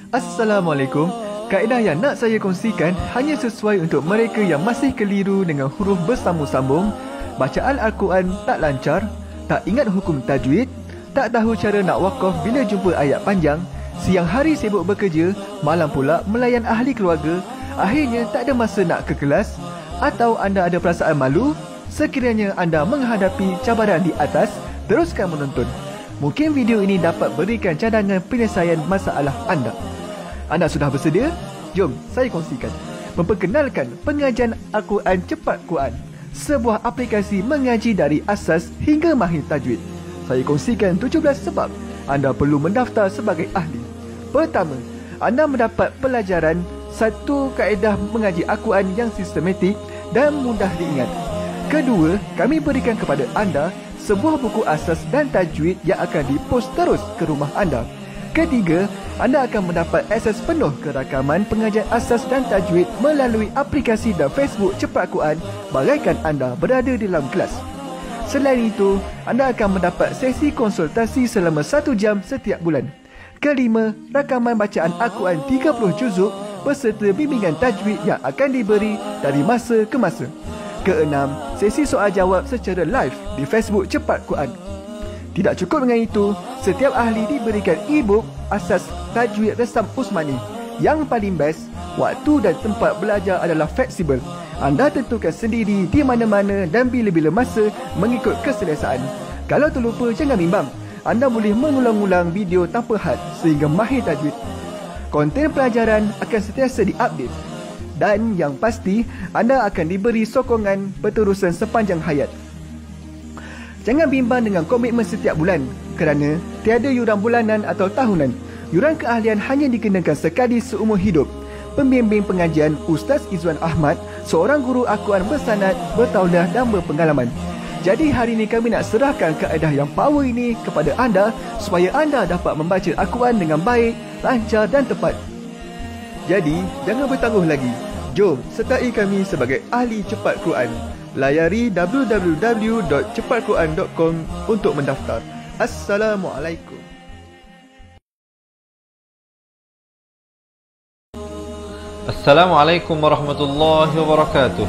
Assalamualaikum. Kaedah yang nak saya kongsikan hanya sesuai untuk mereka yang masih keliru dengan huruf bersambung-sambung, bacaan Al-Quran tak lancar, tak ingat hukum tajwid, tak tahu cara nak wakaf bila jumpa ayat panjang, siang hari sibuk bekerja, malam pula melayan ahli keluarga, akhirnya tak ada masa nak ke kelas, atau anda ada perasaan malu. Sekiranya anda menghadapi cabaran di atas, teruskan menonton. Mungkin video ini dapat berikan cadangan penyelesaian masalah anda. Anda sudah bersedia? Jom saya kongsikan. Memperkenalkan pengajian Al-Quran Cepat Quran, sebuah aplikasi mengaji dari asas hingga mahir tajwid. Saya kongsikan 17 sebab anda perlu mendaftar sebagai ahli. Pertama, anda mendapat pelajaran satu kaedah mengaji Al-Quran yang sistematik dan mudah diingat. Kedua, kami berikan kepada anda sebuah buku asas dan tajwid yang akan dipost terus ke rumah anda. Ketiga, anda akan mendapat akses penuh ke rakaman pengajian asas dan tajwid melalui aplikasi dan Facebook Cepat Quran bagaikan anda berada di dalam kelas. Selain itu, anda akan mendapat sesi konsultasi selama 1 jam setiap bulan. Kelima, rakaman bacaan Al-Quran 30 juzuk beserta bimbingan tajwid yang akan diberi dari masa ke masa. Keenam, sesi soal jawab secara live di Facebook Cepat Quran. Tidak cukup dengan itu, setiap ahli diberikan e-book asas tajwid resam Usmani. Yang paling best, waktu dan tempat belajar adalah fleksibel. Anda tentukan sendiri di mana-mana dan bila-bila masa mengikut keselesaan. Kalau terlupa, jangan bimbang. Anda boleh mengulang-ulang video tanpa had sehingga mahir tajwid. Konten pelajaran akan sentiasa diupdate. Dan yang pasti, anda akan diberi sokongan berterusan sepanjang hayat. Jangan bimbang dengan komitmen setiap bulan kerana tiada yuran bulanan atau tahunan. Yuran keahlian hanya dikenakan sekali seumur hidup. Pembimbing pengajian Ustaz Izwan Ahmad, seorang guru Al-Quran bersanad, bertauliah dan berpengalaman. Jadi hari ini kami nak serahkan kaedah yang power ini kepada anda supaya anda dapat membaca Al-Quran dengan baik, lancar dan tepat. Jadi, jangan bertangguh lagi. Jom sertai kami sebagai ahli Cepat Quran. Layari www.cepatquran.com untuk mendaftar. Assalamualaikum. Assalamualaikum warahmatullahi wabarakatuh.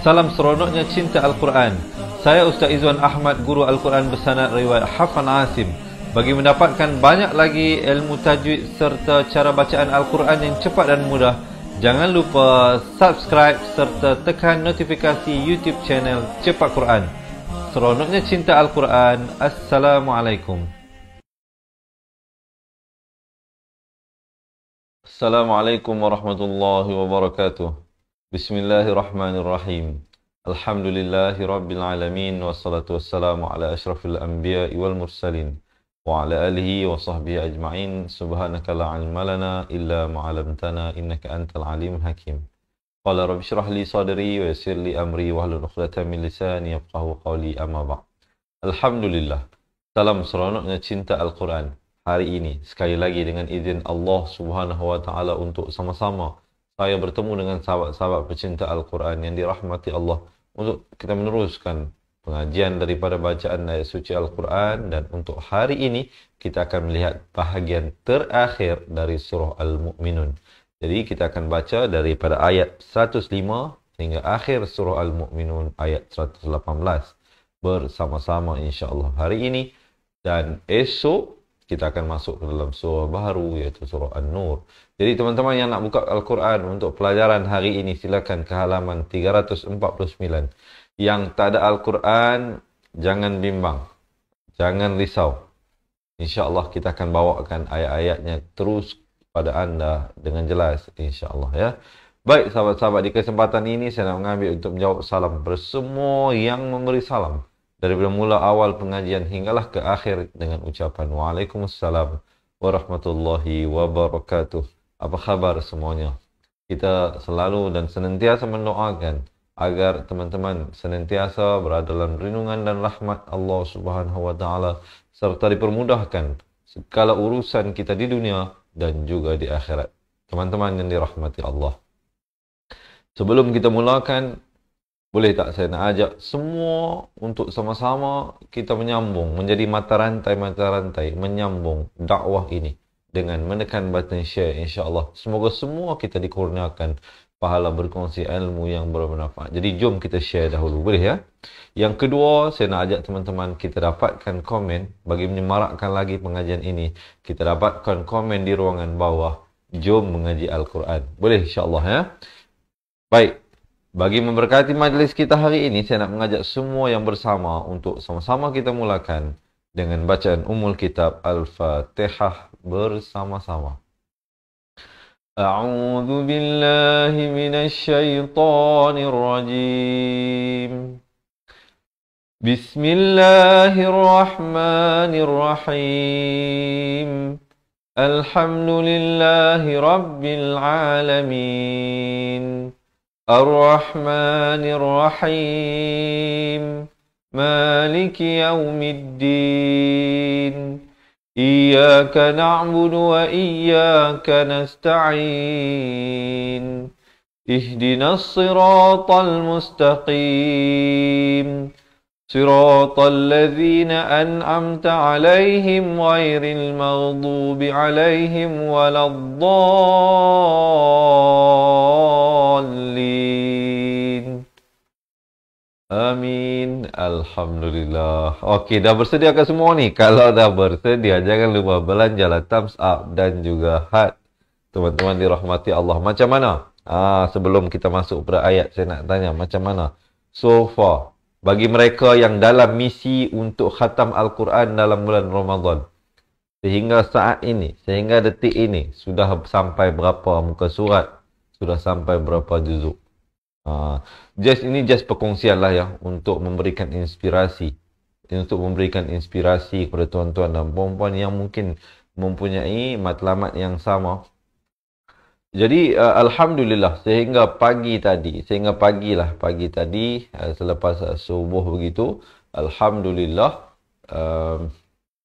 Salam seronoknya cinta Al-Quran. Saya Ustaz Izwan Ahmad, guru Al-Quran bersanad riwayat Hafan Asim. Bagi mendapatkan banyak lagi ilmu tajwid serta cara bacaan Al-Quran yang cepat dan mudah, jangan lupa subscribe serta tekan notifikasi YouTube channel Cepat Quran. Seronoknya cinta Al-Quran. Assalamualaikum. Assalamualaikum warahmatullahi wabarakatuh. Bismillahirrahmanirrahim. Alhamdulillahi rabbil alamin, wassalatu wassalamu ala ashrafil anbiya'i wal mursalin wa ala alihi wa sahbihi ajma'in. Subhanaka la ilma lana illa ma 'allamtana innaka antal alimul hakim. Qala rabbi shrah li sadri wa yassir li amri wahlul 'uqdatam min lisani yafqahu qawli, amma ba'd. Alhamdulillah. Salam seronoknya cinta Al-Quran. Hari ini sekali lagi dengan izin Allah Subhanahu wa taala untuk sama-sama saya bertemu dengan sahabat-sahabat pecinta Al-Quran yang dirahmati Allah untuk kita meneruskan pengajian daripada bacaan ayat suci Al-Quran. Dan untuk hari ini kita akan melihat bahagian terakhir dari surah Al-Mu'minun. Jadi kita akan baca daripada ayat 105 hingga akhir surah Al-Mu'minun ayat 118 bersama-sama insya-Allah hari ini. Dan esok kita akan masuk ke dalam surah baru iaitu surah An-Nur. Jadi teman-teman yang nak buka Al-Quran untuk pelajaran hari ini, silakan ke halaman 349. Yang tak ada Al-Quran, jangan bimbang, jangan risau. InsyaAllah kita akan bawakan ayat-ayatnya terus pada anda dengan jelas, insyaAllah ya. Baik sahabat-sahabat, di kesempatan ini saya nak mengambil untuk menjawab salam bersemua yang memberi salam. Daripada mula awal pengajian hinggalah ke akhir dengan ucapan Waalaikumsalam warahmatullahi wabarakatuh. Apa khabar semuanya? Kita selalu dan senantiasa mendoakan agar teman-teman senantiasa berada dalam perlindungan dan rahmat Allah Subhanahu wa taala serta dipermudahkan segala urusan kita di dunia dan juga di akhirat. Teman-teman yang dirahmati Allah. Sebelum kita mulakan, boleh tak saya nak ajak semua untuk sama-sama kita menyambung menjadi mata rantai menyambung dakwah ini dengan menekan button share, insya-Allah. Semoga semua kita dikurniakan pahala berkongsi ilmu yang bermanfaat. Jadi jom kita share dahulu, boleh ya? Yang kedua, saya nak ajak teman-teman kita dapatkan komen bagi menyemarakkan lagi pengajian ini. Kita dapatkan komen di ruangan bawah. Jom mengaji Al-Quran. Boleh insya-Allah ya? Baik. Bagi memberkati majlis kita hari ini, saya nak mengajak semua yang bersama untuk sama-sama kita mulakan dengan bacaan Ummul Kitab Al-Fatihah bersama-sama. A'udzu billahi minasy syaithanir rajim. Bismillahirrahmanirrahim. Alhamdulillahi rabbil alamin. Ar-Rahmanir Rahim. Maliki yaumiddin. Iyyaka na'budu wa iyyaka nasta'in. Ihdinas siratal mustaqim. Siratal ladzina an'amta 'alaihim ghairil maghdubi 'alaihim waladdallin. Amin. Alhamdulillah. Okey, dah bersedia ke semua ni? Kalau dah bersedia, jangan lupa belanjalah thumbs up dan juga heart. Teman-teman dirahmati Allah. Macam mana? Sebelum kita masuk pada ayat, saya nak tanya macam mana so far bagi mereka yang dalam misi untuk khatam Al-Quran dalam bulan Ramadan. Sehingga saat ini, sehingga detik ini, sudah sampai berapa muka surat? Sudah sampai berapa juzuk? Ini just perkongsian lah ya, untuk memberikan inspirasi. Untuk memberikan inspirasi kepada tuan-tuan dan puan-puan yang mungkin mempunyai matlamat yang sama. Jadi Alhamdulillah, sehingga pagi tadi, selepas subuh begitu, Alhamdulillah,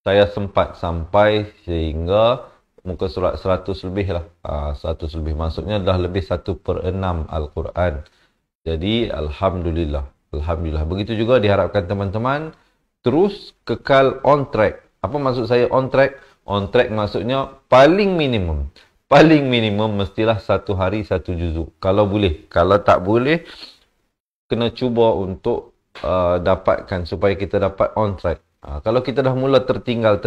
saya sempat sampai sehingga muka surat 100 lebih lah. 100 lebih, maksudnya dah lebih 1/6 Al-Quran. Jadi Alhamdulillah. Begitu juga diharapkan teman-teman terus kekal on track. Apa maksud saya on track? On track maksudnya paling minimum mestilah satu hari satu juzuk. Kalau boleh. Kalau tak boleh, kena cuba untuk dapatkan supaya kita dapat on track. Kalau kita dah mula tertinggal,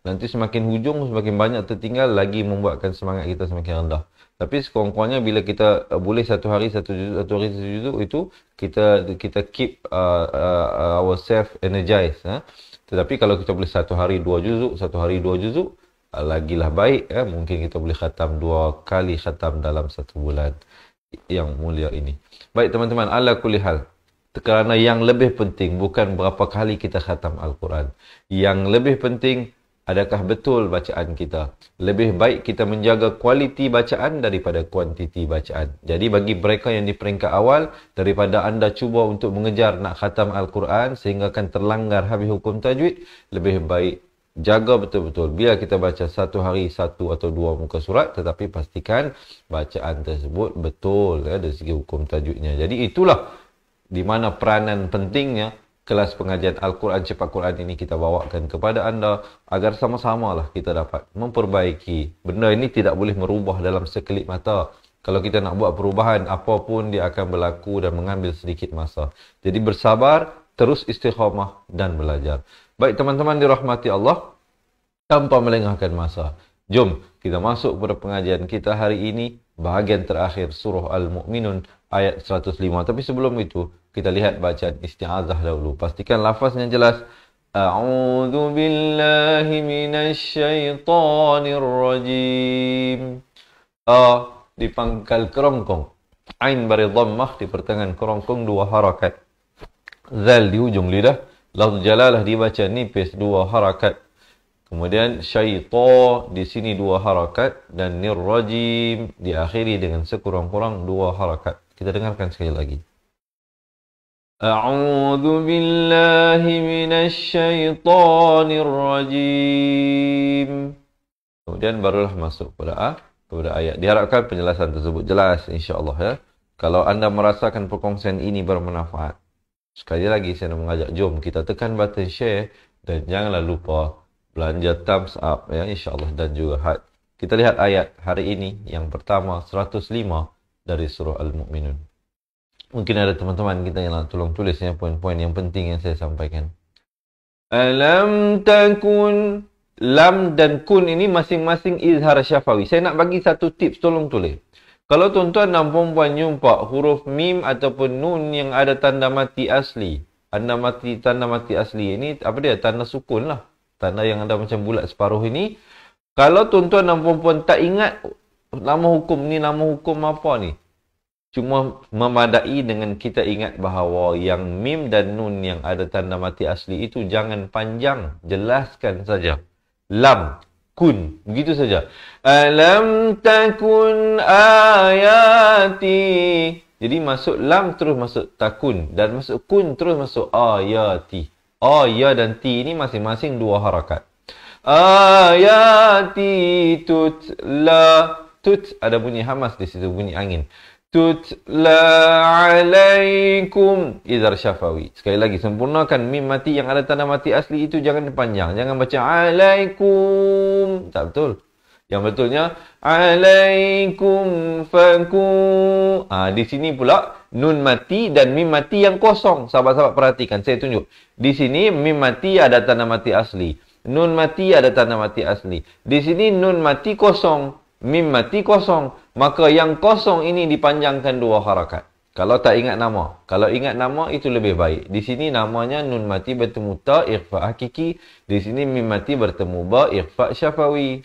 nanti semakin hujung, semakin banyak tertinggal, lagi membuatkan semangat kita semakin rendah. Tapi sekurang-kurangnya bila kita boleh satu hari satu juzuk itu, kita keep ourselves energized. Tetapi kalau kita boleh satu hari dua juzuk, lagilah baik. Mungkin kita boleh khatam 2 kali khatam dalam satu bulan yang mulia ini. Baik teman-teman, ala kulli hal. Kerana yang lebih penting bukan berapa kali kita khatam Al-Quran. Yang lebih penting, adakah betul bacaan kita. Lebih baik kita menjaga kualiti bacaan daripada kuantiti bacaan. Jadi bagi mereka yang di peringkat awal, daripada anda cuba untuk mengejar nak khatam Al-Quran sehingga akan terlanggar habis hukum tajwid, lebih baik jaga betul-betul. Bila kita baca satu hari 1 atau 2 muka surat, tetapi pastikan bacaan tersebut betul dari segi hukum tajwidnya. Jadi itulah di mana peranan pentingnya kelas pengajian Al-Quran Cepat Quran ini kita bawakan kepada anda agar sama-sama lah kita dapat memperbaiki. Benda ini tidak boleh merubah dalam sekelip mata. Kalau kita nak buat perubahan, apapun dia akan berlaku dan mengambil sedikit masa. Jadi bersabar, terus istiqamah dan belajar. Baik teman-teman dirahmati Allah, tanpa melengahkan masa, jom kita masuk pada pengajian kita hari ini, bahagian terakhir surah Al-Mu'minun ayat 105. Tapi sebelum itu, kita lihat bacaan isti'azah dahulu. Pastikan lafaznya jelas. A'udzu billahi minasy syaithanir rajim. Di pangkal kerongkong. Ain bari dhammah di pertengahan kerongkong 2 harakat. Zal di hujung lidah. Lafz jalalah dibaca nipis 2 harakat. Kemudian syaitan di sini 2 harakat dan nirrajim diakhiri dengan sekurang-kurang 2 harakat. Kita dengarkan sekali lagi. A'udzu billahi minasy syaithanir rajim. Kemudian barulah masuk kepada ayat. Diharapkan penjelasan tersebut jelas insya-Allah ya. Kalau anda merasakan perkongsian ini bermanfaat, sekali lagi saya nak mengajak, jom kita tekan button share dan janganlah lupa belanja thumbs up ya, insya-Allah. Dan juga kita lihat ayat hari ini yang pertama 105 dari surah Al-Mu'minun. Mungkin ada teman-teman kita yang tolong tulisnya poin-poin yang penting yang saya sampaikan. Alam takun, lam dan kun ini masing-masing izhar syafawi. Saya nak bagi satu tips, tolong tulis. Kalau tuan-tuan dan puan-puan jumpa huruf mim ataupun nun yang ada tanda mati asli. Tanda mati asli ini apa dia? Tanda sukun lah. Tanda yang ada macam bulat separuh ini. Kalau tuan-tuan dan puan-puan tak ingat nama hukum ni, nama hukum apa ni? Cuma memadai dengan kita ingat bahawa yang mim dan nun yang ada tanda mati asli itu jangan panjang. Jelaskan saja. Lam, kun. Begitu saja. Alam takun ayati. Jadi masuk lam terus masuk takun. Dan masuk kun terus masuk ayati. A, ya dan ti ini masing-masing 2 harakat. Ayati tutla. Tut ada bunyi hamas di situ, bunyi angin. Tutla alaikum izhar syafawi. Sekali lagi, sempurnakan mim mati yang ada tanda mati asli itu jangan panjang. Jangan baca alaikum. Tak betul. Yang betulnya alaikum faku. Di sini pula nun mati dan mim mati yang kosong. Sahabat-sahabat perhatikan, saya tunjuk. Di sini mim mati ada tanda mati asli. Nun mati ada tanda mati asli. Di sini nun mati kosong. Mim mati kosong. Maka yang kosong ini dipanjangkan 2 harakat. Kalau tak ingat nama. Kalau ingat nama itu lebih baik. Di sini namanya nun mati bertemu ta ikhfa hakiki. Di sini mim mati bertemu ba ikhfa syafawi.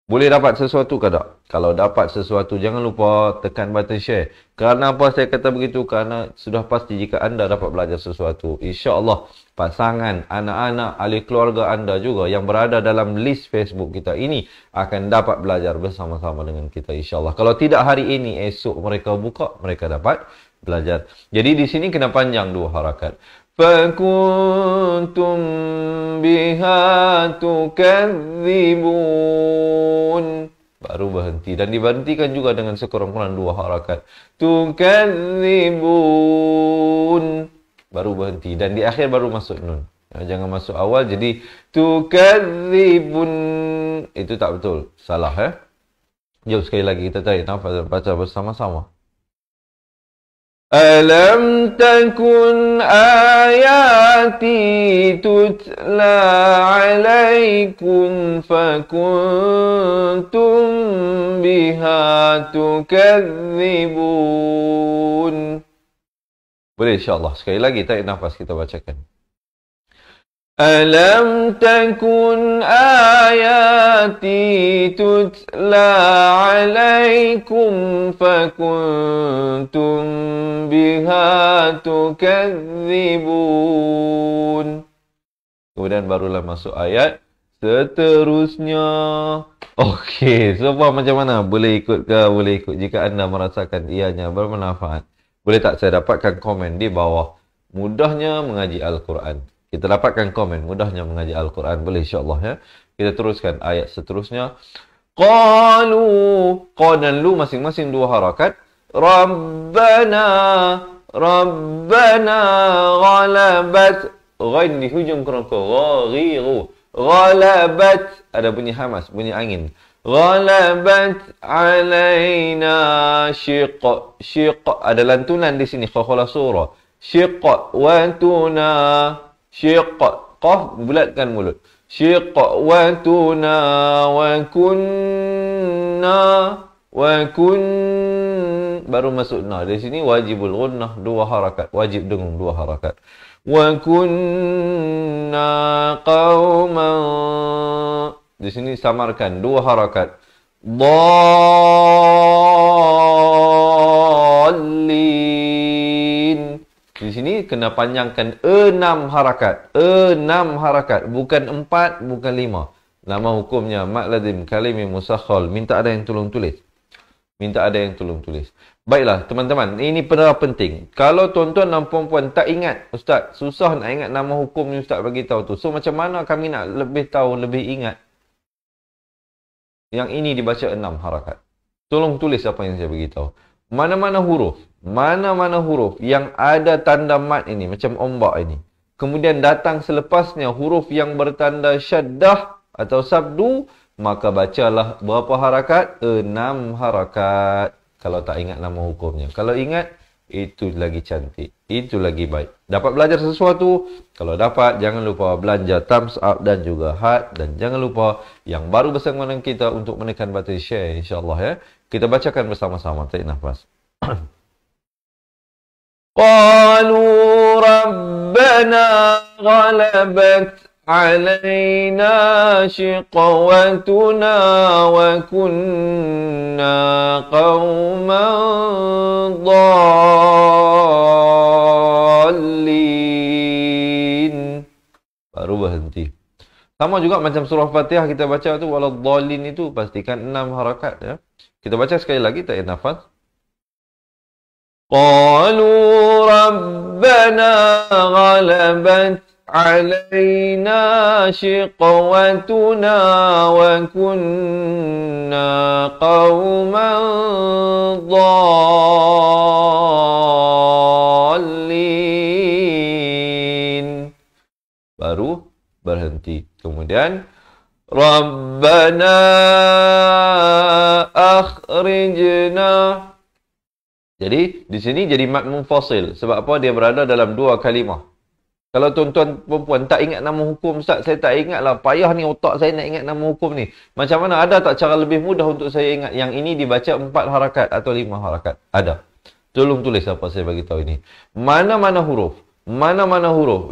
Boleh dapat sesuatu ke tak? Kalau dapat sesuatu, jangan lupa tekan button share. Kerana apa saya kata begitu? Kerana sudah pasti jika anda dapat belajar sesuatu, insya-Allah pasangan, anak-anak, ahli keluarga anda juga yang berada dalam list Facebook kita ini akan dapat belajar bersama-sama dengan kita, insya-Allah. Kalau tidak hari ini, esok mereka buka, mereka dapat belajar. Jadi di sini kena panjang 2 harakat. فَكُنْتُمْ بِهَا تُكَذِّبُونَ. Baru berhenti. Dan diberhentikan juga dengan sekurang-kurang 2 harakat. تُكَذِّبُونَ. Baru berhenti. Dan di akhir baru masuk nun. Jangan masuk awal. Jadi تُكَذِّبُونَ. Itu tak betul. Salah ya. Jom sekali lagi kita tarik nafas baca bersama-sama. Alam takun ayati tutla alaikum fakuntum biha tukadzibun. Boleh insyaAllah. Sekali lagi tarik nafas kita bacakan. Alam takun ayati tutla alaikum fakuntum biha tukadzibun. Kemudian barulah masuk ayat seterusnya. Okey, semua macam mana? Boleh ikut ke? Boleh ikut jika anda merasakan ianya bermanfaat. Boleh tak saya dapatkan komen di bawah? Mudahnya mengaji Al-Quran. Kita dapatkan komen, mudahnya mengaji Al-Quran. Boleh insyaAllah ya. Kita teruskan ayat seterusnya. Qalu. Qa dan lu masing-masing 2 harakat. Rabbana. Rabbana ghalabat. Ghain di hujung kerangka. Ghaghiru. Ghalabat. Ada bunyi hamas, bunyi angin. Ghalabat alaina syiqa. Syiqa. Ada lantunan di sini. Khakhala surah. Syiqa watuna. Syiqa. Qaf, bulatkan mulut. Syiqwatuna wa kunna wa kun. Baru masuk na. Di sini wajibul gunnah 2 harakat. Wajib dengung 2 harakat. Wa kunna qauman. Di sini samarkan 2 harakat. Dallin. Di sini kena panjangkan 6 harakat. 6 harakat. Bukan 4, bukan 5. Nama hukumnya mak lazim kalimi musakhal. Minta ada yang tolong tulis. Minta ada yang tolong tulis. Baiklah teman-teman. Ini benar penting. Kalau tuan-tuan dan puan-puan tak ingat. Ustaz, susah nak ingat nama hukum ni Ustaz bagi tahu tu. So macam mana kami nak lebih tahu, lebih ingat? Yang ini dibaca 6 harakat. Tolong tulis apa yang saya beritahu. Mana-mana huruf yang ada tanda mat ini, macam ombak ini. kemudian datang selepasnya huruf yang bertanda syaddah atau sabdu, maka bacalah berapa harakat? 6 harakat. Kalau tak ingat nama hukumnya. Kalau ingat, itu lagi cantik. Itu lagi baik. Dapat belajar sesuatu? Kalau dapat, jangan lupa belanja thumbs up dan juga heart. Dan jangan lupa yang baru bersama dengan kita untuk menekan button share, insyaAllah ya. Kita bacakan bersama-sama. Tarik nafas. Qalu Rabbana ghalabat علينا شقوتنا وكنا قوما ضالين. Baru berhenti. Sama juga macam surah Fatihah kita baca tu waladhdallin itu pastikan 6 harakat ya. Kita baca sekali lagi, tarik nafas. Qalu Rabbana ghalabat علينا شقوتنا وكنا قوما ضالين. Baru berhenti. Kemudian Rabbana akhrijna. Jadi di sini jadi mad munfasil. Sebab apa? Dia berada dalam 2 kalimah. Kalau tuan-tuan perempuan tak ingat nama hukum, Ustaz, saya tak ingat lah. Payah ni otak saya nak ingat nama hukum ni. Macam mana? Ada tak cara lebih mudah untuk saya ingat? Yang ini dibaca 4 harakat atau 5 harakat? Ada. Tolong tulis apa saya bagi tahu ini. Mana-mana huruf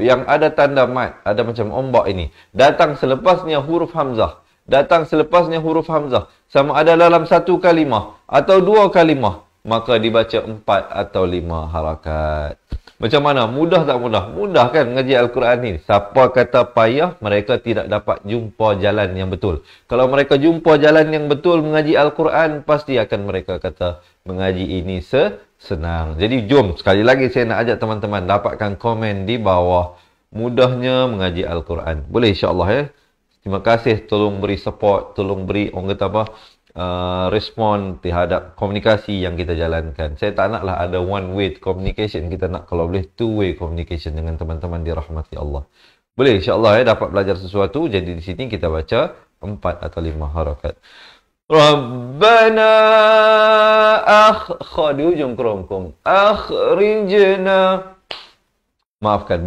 yang ada tanda mad, ada macam ombak ini, datang selepasnya huruf hamzah. Datang selepasnya huruf hamzah. Sama ada dalam 1 kalimah atau 2 kalimah. Maka dibaca 4 atau 5 harakat. Macam mana? Mudah tak mudah? Mudah kan mengaji Al-Quran ni? Siapa kata payah, mereka tidak dapat jumpa jalan yang betul. Kalau mereka jumpa jalan yang betul mengaji Al-Quran, pasti akan mereka kata mengaji ini senang. Jadi jom, sekali lagi saya nak ajak teman-teman dapatkan komen di bawah. Mudahnya mengaji Al-Quran. Boleh insyaAllah ya. Terima kasih, tolong beri support, tolong beri, orang kata apa, respon terhadap komunikasi yang kita jalankan. Saya tak naklah ada one way communication. Kita nak kalau boleh two way communication dengan teman-teman dirahmati Allah. Boleh insyaAllah ya dapat belajar sesuatu. Jadi di sini kita baca 4 atau 5 harakat. Rabbana di ujung kerongkong. Akhrijna. Maafkan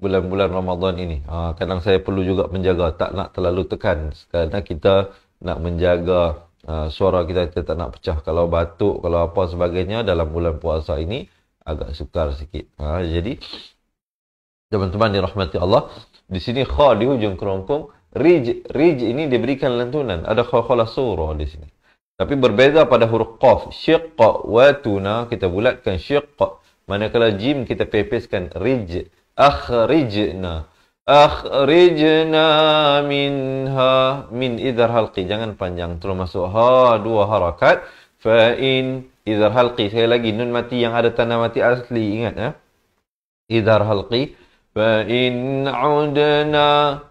bulan-bulan Ramadan ini. Kadang saya perlu juga menjaga, tak nak terlalu tekan kerana kita nak menjaga suara kita tak nak pecah. Kalau batuk, kalau apa sebagainya dalam bulan puasa ini agak sukar sikit. Jadi teman-teman dirahmati Allah, di sini kha di hujung kerongkong, rij ini diberikan lantunan, ada khalah surah di sini. Tapi berbeza pada huruf qaf, syiqqa wa tuna kita bulatkan syiqqa, manakala jim kita pepeskan rij. Akhrijna minha, min idhar halqi, jangan panjang, terus masuk ha 2 harakat. Fa in idhar halqi, sekali lagi nun mati yang ada tanda mati asli, ingat ya. Idhar halqi. Fa in udna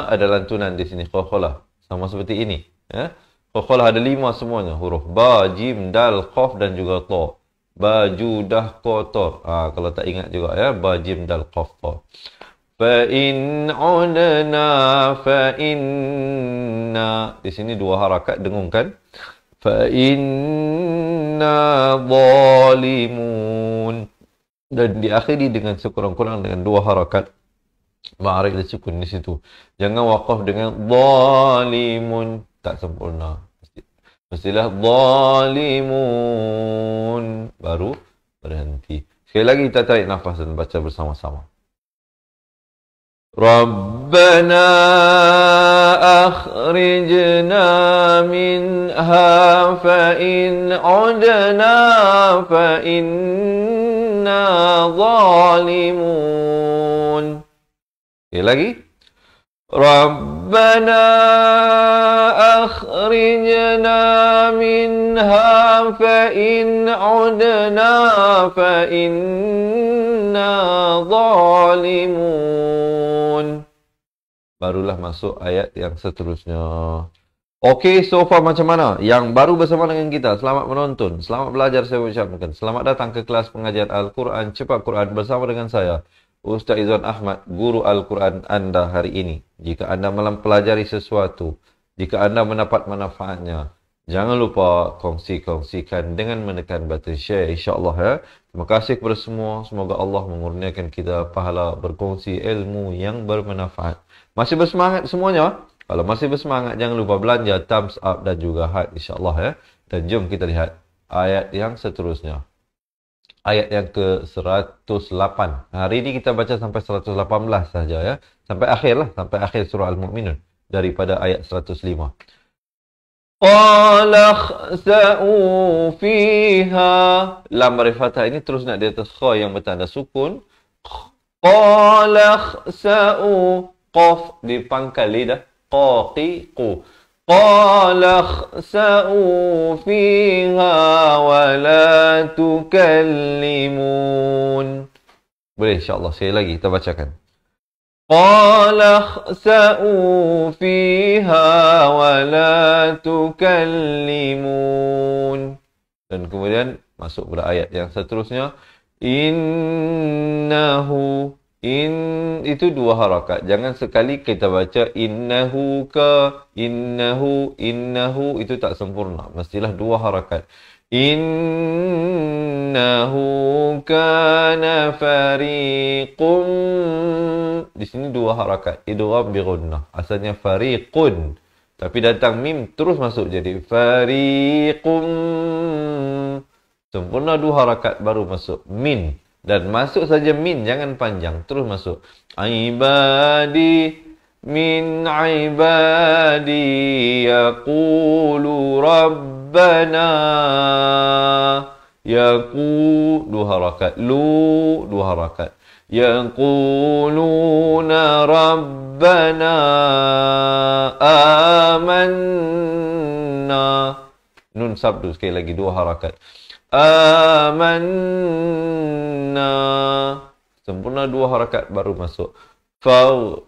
ada lantunan di sini, qalqalah sama seperti ini ya. Qalqalah ada 5 semuanya, huruf ba, jim, dal, qaf dan juga ta. Baju dah kotor. Kalau tak ingat juga ya, ba, jim, dal, qaf, ta. Fa in udna fa inna, di sini 2 harakat, dengungkan. Fa inna zalimun, dan diakhiri dengan sekurang-kurang dengan 2 harakat. Ma'arik dan sukun di situ. Jangan waqaf dengan zalimun, tak sempurna. Mestilah zalimun, baru berhenti. Sekali lagi kita tarik nafas dan baca bersama-sama. Rabbana akhrijna minha fa in udna fa inna zalimun. Sekali lagi. Rabbana akhrijna minha fa in udna fa inna zalimun. Barulah masuk ayat yang seterusnya. Okey, so far macam mana? Yang baru bersama dengan kita, selamat menonton. Selamat belajar saya ucapkan. Selamat datang ke kelas pengajian Al-Quran Cepat Quran bersama dengan saya, Ustaz Izwan Ahmad, guru Al-Quran anda hari ini. Jika anda mempelajari sesuatu, jika anda mendapat manfaatnya, jangan lupa kongsikan dengan menekan button share, insya-Allah ya. Terima kasih kepada semua. Semoga Allah mengurniakan kita pahala berkongsi ilmu yang bermanfaat. Masih bersemangat semuanya? Kalau masih bersemangat, jangan lupa belanja thumbs up dan juga heart, insya-Allah ya. Dan jom kita lihat ayat yang seterusnya. Ayat yang ke-108. Hari ini kita baca sampai 118 saja ya. Sampai akhir lah, sampai akhir surah Al-Mu'minun daripada ayat 105. Qala khsa'u fiha. Lam marifata ini terus nak di atas kha yang bertanda sukun. Qala khsa'u. Qaf dipangkal lidah. Qaqiqu. Qala khsa'u fiha wa la tukallimun. Boleh insya-Allah sekali lagi kita bacakan. Qala khsa'u fiha wa la tukallimun. Dan kemudian masuk pada ayat yang seterusnya. Innahu. Itu dua harakat. Jangan sekali kita baca innahu ka, innahu itu tak sempurna. Mestilah dua harakat. Innahu kana fariqum. Di sini dua harakat. Idgham bi gunnah. Asalnya fariqun. Tapi datang mim terus masuk jadi fariqum. Sempurna dua harakat baru masuk min. Dan masuk saja min, jangan panjang. Terus masuk. Ibadi min ibadi yaqulu rabbana. Dua harakat. Dua harakat. Yaquluna rabbana amanna. Nun sabdu sekali lagi dua harakat. Amanna. Sempurna dua harakat baru masuk. Fau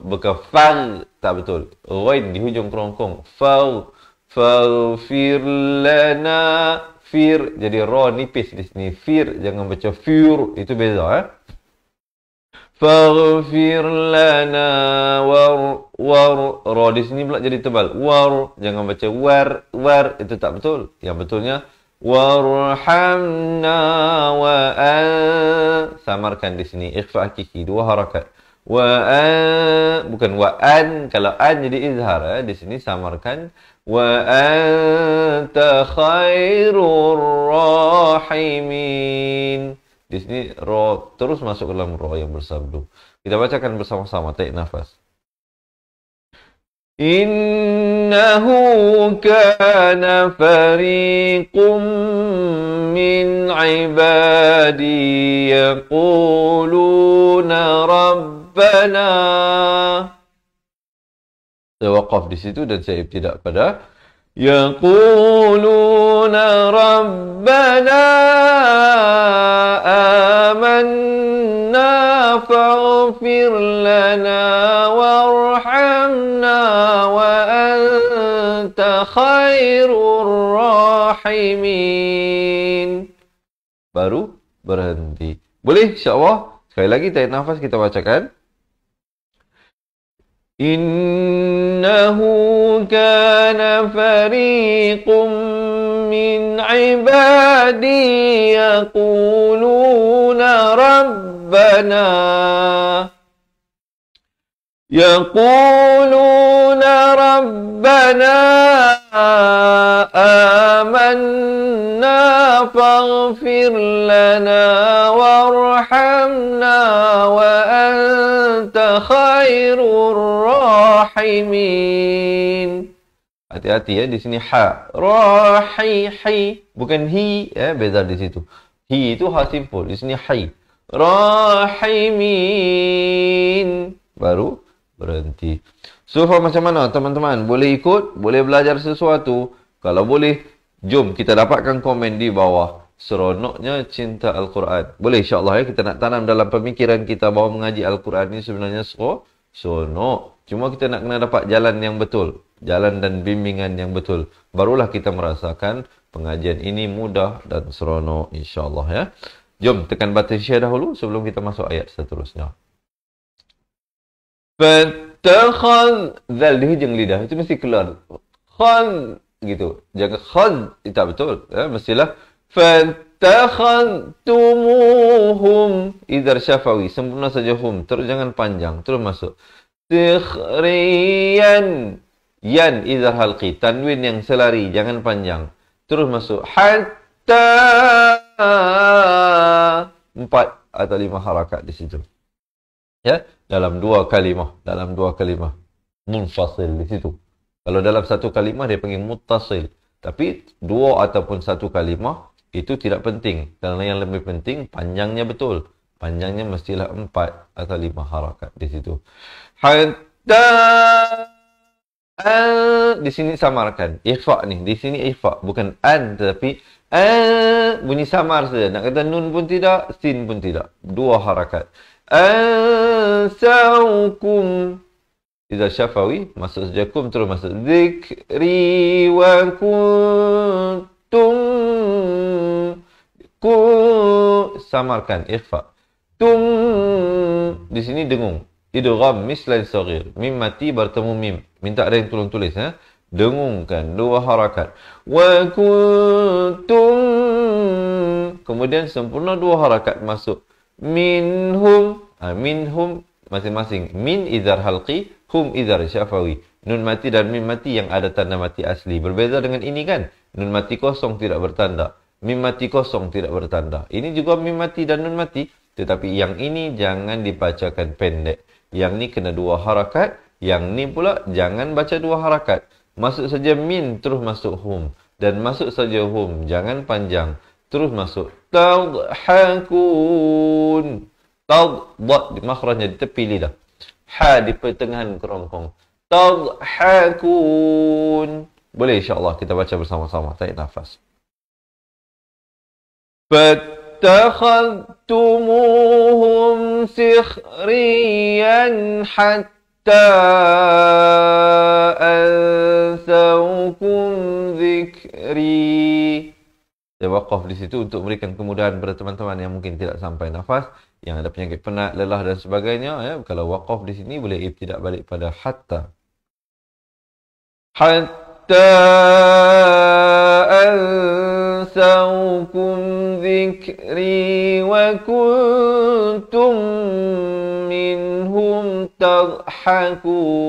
bukan fal, tak betul. Ghain di hujung kerongkong. Faghfir lana. Fir jadi ra nipis di sini. Fir jangan baca fir, itu beza Faghfir lana war ra di sini pula jadi tebal. War jangan baca war itu tak betul. Yang betulnya warhamna wa samarkan di sini ikhfa hakiki dua harakat. Bukan wa an, kalau an jadi izhar di sini samarkan wa anta khairur rahimin. Di sini ra terus masuk ke dalam ra yang bersabdu. Kita bacakan bersama-sama, tarik nafas. Innahu kana fariqum min ibadi yaquluna rabbana. Saya waqaf di situ dan saya ibtidak pada yaquluna rabbana amanna faghfir lana warhamna wa anta khairur rahimin. Baru berhenti. Boleh insya-Allah? Sekali lagi tarik nafas kita bacakan. Innahu kana fariqum min ibadi yaquluna rabbana amanna faghfir lana warhamna wa anta khairur rahimin. Hati-hati ya di sini ha. Rahi bukan hi beza di situ. Hi itu ha simpul, di sini hai. Rahimin. Baru berhenti. So far macam mana teman-teman? Boleh ikut? Boleh belajar sesuatu? Kalau boleh, jom kita dapatkan komen di bawah. Seronoknya cinta Al-Quran. Boleh insya-Allah ya, kita nak tanam dalam pemikiran kita bahawa mengaji Al-Quran ini sebenarnya Seronok. Cuma kita nak kena dapat jalan yang betul. Jalan dan bimbingan yang betul. Barulah kita merasakan pengajian ini mudah dan seronok insya-Allah ya. Jom tekan button share dahulu sebelum kita masuk ayat seterusnya. Fattakhadh, zal di hujung lidah itu mesti keluar. Khadh gitu. Jangan khadh, tak betul. Ya, mestilah fattakhadhtumuhum idhar syafawi. Sempurna saja hum. Terus jangan panjang. Terus masuk. Sikhriyan. Yan idhar halqi. Tanwin yang selari. Jangan panjang. Terus masuk. Hatta. 4 atau 5 harakat di situ. Ya, dalam 2 kalimah, munfasil di situ. Kalau dalam 1 kalimah dia panggil muttasil, tapi 2 ataupun 1 kalimah itu tidak penting, kerana yang lebih penting panjangnya betul. Panjangnya mestilah 4 atau 5 harakat di situ. Hatta di sini samarkan. Ikhfa ni, di sini ikhfa, bukan an tetapi bunyi samar saja. Nak kata nun pun tidak, sin pun tidak. 2 harakat. Ansaukum idza syafawi masuk saja kum terus masuk zikri wa kuntum samarkan ikhfa tum di sini dengung idgham mislan saghir mim mati bertemu mim minta ada yang tolong tulis dengungkan 2 harakat wa kuntum kemudian sempurna 2 harakat masuk minhum minhum masing-masing min idhar halqi hum idhar syafawi. Nun mati dan mim mati yang ada tanda mati asli berbeza dengan ini kan, nun mati kosong tidak bertanda, mim mati kosong tidak bertanda. Ini juga mim mati dan nun mati, tetapi yang ini jangan dibacakan pendek, yang ni kena 2 harakat, yang ni pula jangan baca 2 harakat. Masuk saja min terus masuk hum, dan masuk saja hum jangan panjang. Terus masuk tadhakun. Tadh di makhrajnya di tepi lidah. Ha di pertengahan kerongkong. Tadhakun. Boleh insya-Allah kita baca bersama-sama. Tarik nafas. Fattakhadhtumuhum sikhriyan hatta ansawkum dhikri. Saya waqaf di situ untuk memberikan kemudahan kepada teman-teman yang mungkin tidak sampai nafas, yang ada penyakit penat, lelah dan sebagainya. Ya. Kalau waqaf di sini boleh ibtidak balik pada hatta. Hatta ansawkum dhikri wa kuntum minhum tadhakun.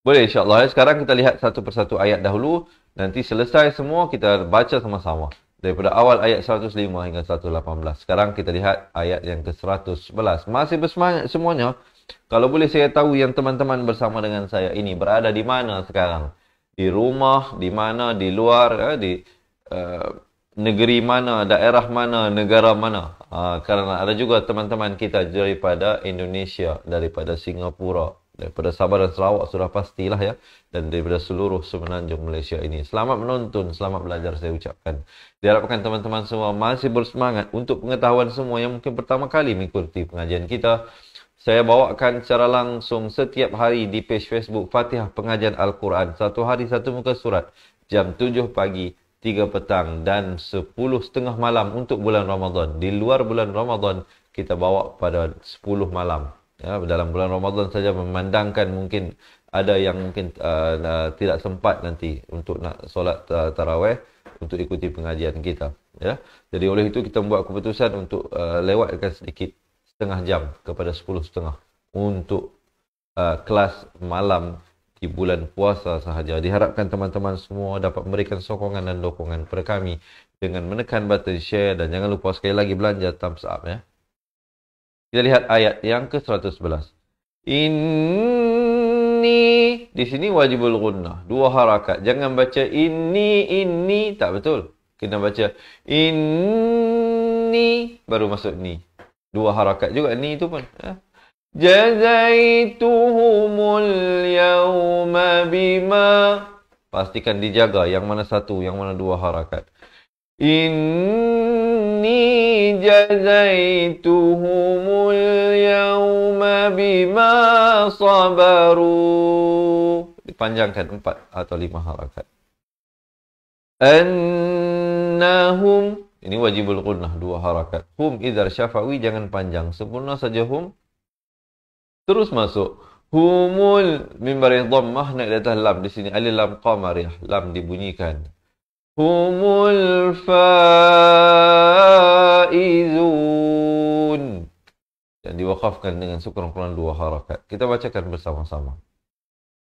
Boleh insya-Allah. Sekarang kita lihat satu persatu ayat dahulu. Nanti selesai semua kita baca sama-sama. Daripada awal ayat 105 hingga 118. Sekarang kita lihat ayat yang ke-111. Masih bersemangat semuanya. Kalau boleh saya tahu yang teman-teman bersama dengan saya ini berada di mana sekarang. Di rumah, di mana, di luar, di negeri mana, daerah mana, negara mana. Kerana ada juga teman-teman kita daripada Indonesia, daripada Singapura, daripada Sabah dan Sarawak sudah pastilah ya, dan daripada seluruh semenanjung Malaysia ini. Selamat menonton, selamat belajar saya ucapkan. Diharapkan teman-teman semua masih bersemangat. Untuk pengetahuan semua yang mungkin pertama kali mengikuti pengajian kita, saya bawakan secara langsung setiap hari di page Facebook Fatihah Pengajian Al-Quran. 1 hari 1 muka surat, jam 7 pagi, 3 petang dan 10.30 malam untuk bulan Ramadan. Di luar bulan Ramadan kita bawa pada 10 malam. Ya, dalam bulan Ramadan saja memandangkan mungkin ada yang mungkin tidak sempat nanti untuk nak solat tarawih untuk ikuti pengajian kita. Ya, jadi oleh itu kita membuat keputusan untuk lewatkan sedikit setengah jam kepada 10.30 untuk kelas malam di bulan puasa sahaja. Diharapkan teman-teman semua dapat memberikan sokongan dan dukungan kepada kami dengan menekan button share dan jangan lupa sekali lagi belanja thumbs up ya. Kita lihat ayat yang ke-111. Inni, di sini wajibul gunnah, 2 harakat. Jangan baca ini, tak betul. Kena baca inni, baru masuk ni. 2 harakat juga ni itu pun. Jazaituhumul yawma bima. Pastikan dijaga yang mana 1, yang mana 2 harakat. Inni jazaituhumul yawma bima bima sabaru. Dipanjangkan 4 atau 5 harakat. Annahum, ini wajibul gunnah 2 harakat. Hum idhar syafawi, jangan panjang, sempurna saja hum. Terus masuk humul mimbarih dhammah, naik di atas lam. Di sini alif lam qamariyah, lam dibunyikan. Humul faizun, dan diwakafkan dengan sekurang-kurangnya 2 harakat. Kita bacakan bersama-sama.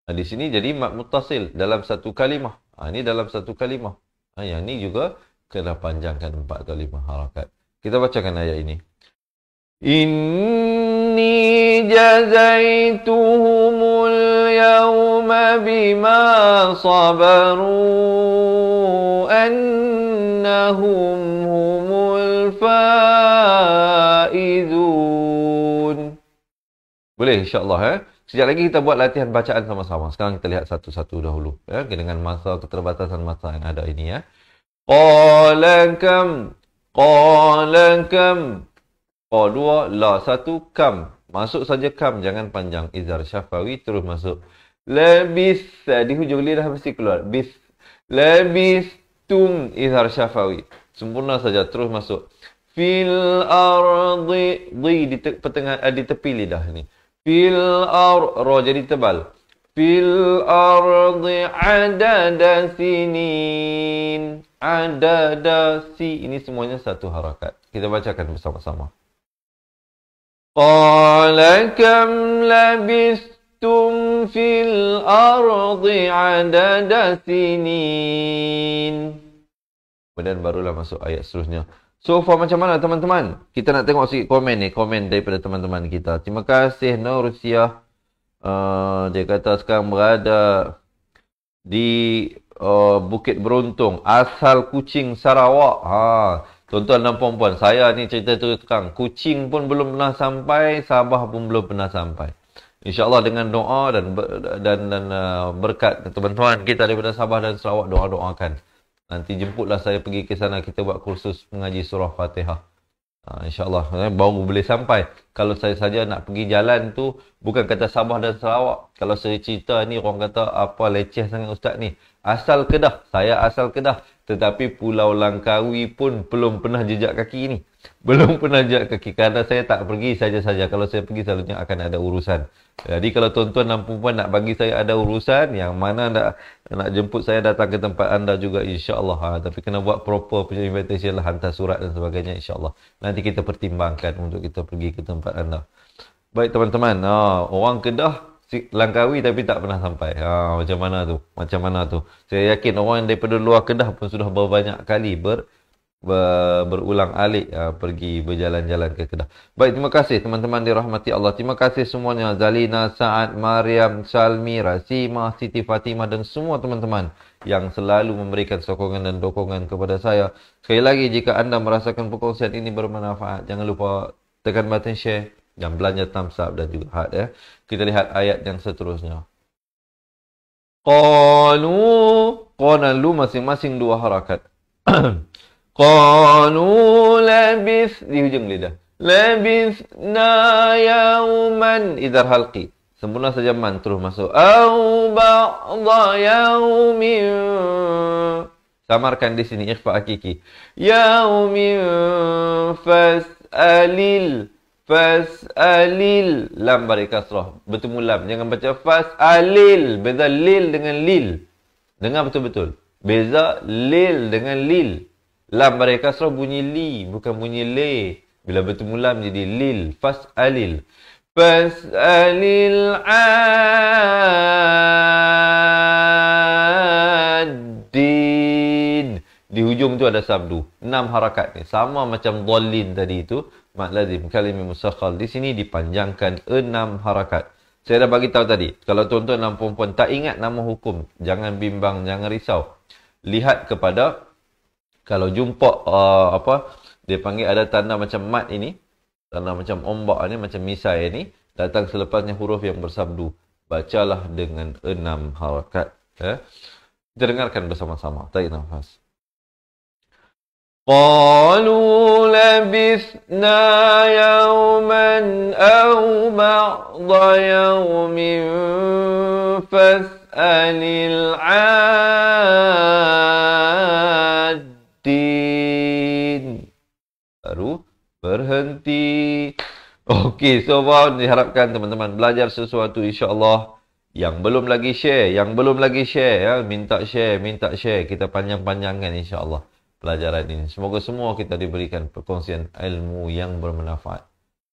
Nah, di sini jadi mad muttasil dalam satu kalimah. Ini dalam satu kalimah. Yang ini juga kena panjangkan 4 atau 5 harakat. Kita bacakan ayat ini. Inni jazaituhumul yawma bima sabaru annahum humul faizun. Boleh insyaAllah. Sekejap lagi kita buat latihan bacaan sama-sama. Sekarang kita lihat satu-satu dahulu. Dengan masa keterbatasan masa yang ada ini. Qala kam. Qa 2, la 1, kam. Masuk saja kam, jangan panjang. Izhar syafawi, terus masuk. Labis, di hujung lidah mesti keluar. Bis. Labistum, izhar syafawi. Sempurna saja, terus masuk. Fil ardi, di tepi lidah ni. Fil ro jadi tebal. Fil ardi adada sinin. Adada si, ini semuanya satu harakat. Kita bacakan bersama-sama. Qala kam labistum fil ardi adada sinin. Kemudian barulah masuk ayat seterusnya. So far macam mana teman-teman? Kita nak tengok sikit komen ni. Komen daripada teman-teman kita. Terima kasih Nursiah. Dia kata sekarang berada di Bukit Beruntung. Asal Kuching, Sarawak. Tuan-tuan dan puan-puan, saya ni cerita terus terang. Kuching pun belum pernah sampai, Sabah pun belum pernah sampai. InsyaAllah dengan doa dan berkat teman-teman kita daripada Sabah dan Sarawak, doa-doakan. Nanti jemputlah saya pergi ke sana, kita buat kursus mengaji surah Fatihah. InsyaAllah, baru boleh sampai. Kalau saya saja nak pergi jalan tu, bukan kata Sabah dan Sarawak. Kalau saya cerita ni, orang kata apa leceh sangat ustaz ni. Asal Kedah, saya asal Kedah. Tetapi Pulau Langkawi pun belum pernah jejak kaki ni. Belum pernah jejak kaki. Kerana saya tak pergi saja-saja. Kalau saya pergi selalunya akan ada urusan. Jadi kalau tuan-tuan dan puan nak bagi saya ada urusan, yang mana nak jemput saya datang ke tempat anda juga insyaAllah. Tapi kena buat proper punya invitation lah. Hantar surat dan sebagainya insyaAllah. Nanti kita pertimbangkan untuk kita pergi ke tempat anda. Baik teman-teman. Orang Kedah Langkawi tapi tak pernah sampai. Macam mana tu? Macam mana tu? Saya yakin orang daripada luar Kedah pun sudah berbanyak kali berulang alik pergi berjalan-jalan ke Kedah. Baik, terima kasih teman-teman dirahmati Allah. Terima kasih semuanya. Zalina, Sa'ad, Mariam, Salmi, Rasima, Siti Fatimah dan semua teman-teman yang selalu memberikan sokongan dan dukungan kepada saya. Sekali lagi, jika anda merasakan perkongsian ini bermanfaat, jangan lupa tekan button share dan belanja thumbs up dan juga heart. Kita lihat ayat yang seterusnya. Qalu masing-masing 2 harakat. Qalu labis di hujung lidah. Labisna yauman idhar halqi. Sempurna saja man terus masuk. Au ba'dha yaumin. Samarkan di sini ikhfa hakiki. Yaumin Fas'alil lam bari kasrah. Bertemu lam. Jangan baca fas'alil. Beza lil dengan lil. Dengar betul-betul. Beza lil dengan lil. Lam bari kasrah bunyi li. Bukan bunyi le. Bila bertemu lam jadi lil. Fas'alil. Fas'alil adin. Di hujung tu ada sabdu. 6 harakat ni. Sama macam dhalin tadi itu. Mat lazim kalimah musakhal di sini dipanjangkan 6 harakat. Saya dah bagi tahu tadi, kalau tuan-tuan dan puan-puan tak ingat nama hukum, jangan bimbang, jangan risau. Lihat kepada kalau jumpa dia panggil ada tanda macam mat ini, tanda macam ombak ni, macam misai ni, datang selepasnya huruf yang bersabdu. Bacalah dengan 6 harakat. Kita dengarkan bersama-sama. Tarik nafas. قالوا لبثنا يوما أو بعض يوم فاسأل العادين. Baru berhenti. Okey, so diharapkan teman-teman belajar sesuatu insya-Allah. Yang belum lagi share, ya, minta share. Kita panjang-panjangkan insya-Allah pelajaran ini. Semoga semua kita diberikan perkongsian ilmu yang bermanfaat.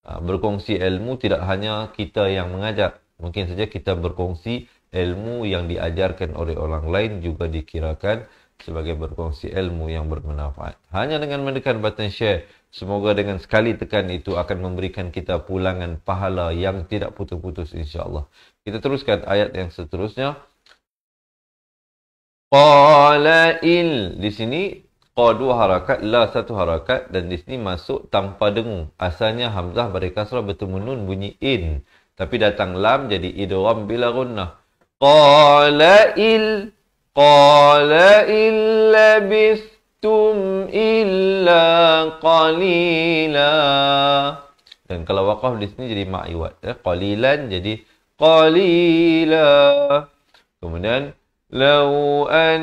Berkongsi ilmu tidak hanya kita yang mengajar. Mungkin saja kita berkongsi ilmu yang diajarkan oleh orang lain juga dikirakan sebagai berkongsi ilmu yang bermanfaat. Hanya dengan menekan button share, semoga dengan sekali tekan itu akan memberikan kita pulangan pahala yang tidak putus-putus insya-Allah. Kita teruskan ayat yang seterusnya. Qala il. Di sini qa dua harakat, la satu harakat, dan di sini masuk tanpa dengung. Asalnya hamzah beri kasrah bertemu nun bunyi in, tapi datang lam jadi idgham bila gunnah. Qala il labistum illa qalila. Dan kalau waqaf di sini jadi ma'iwat, qalilan jadi qalila. Kemudian law an,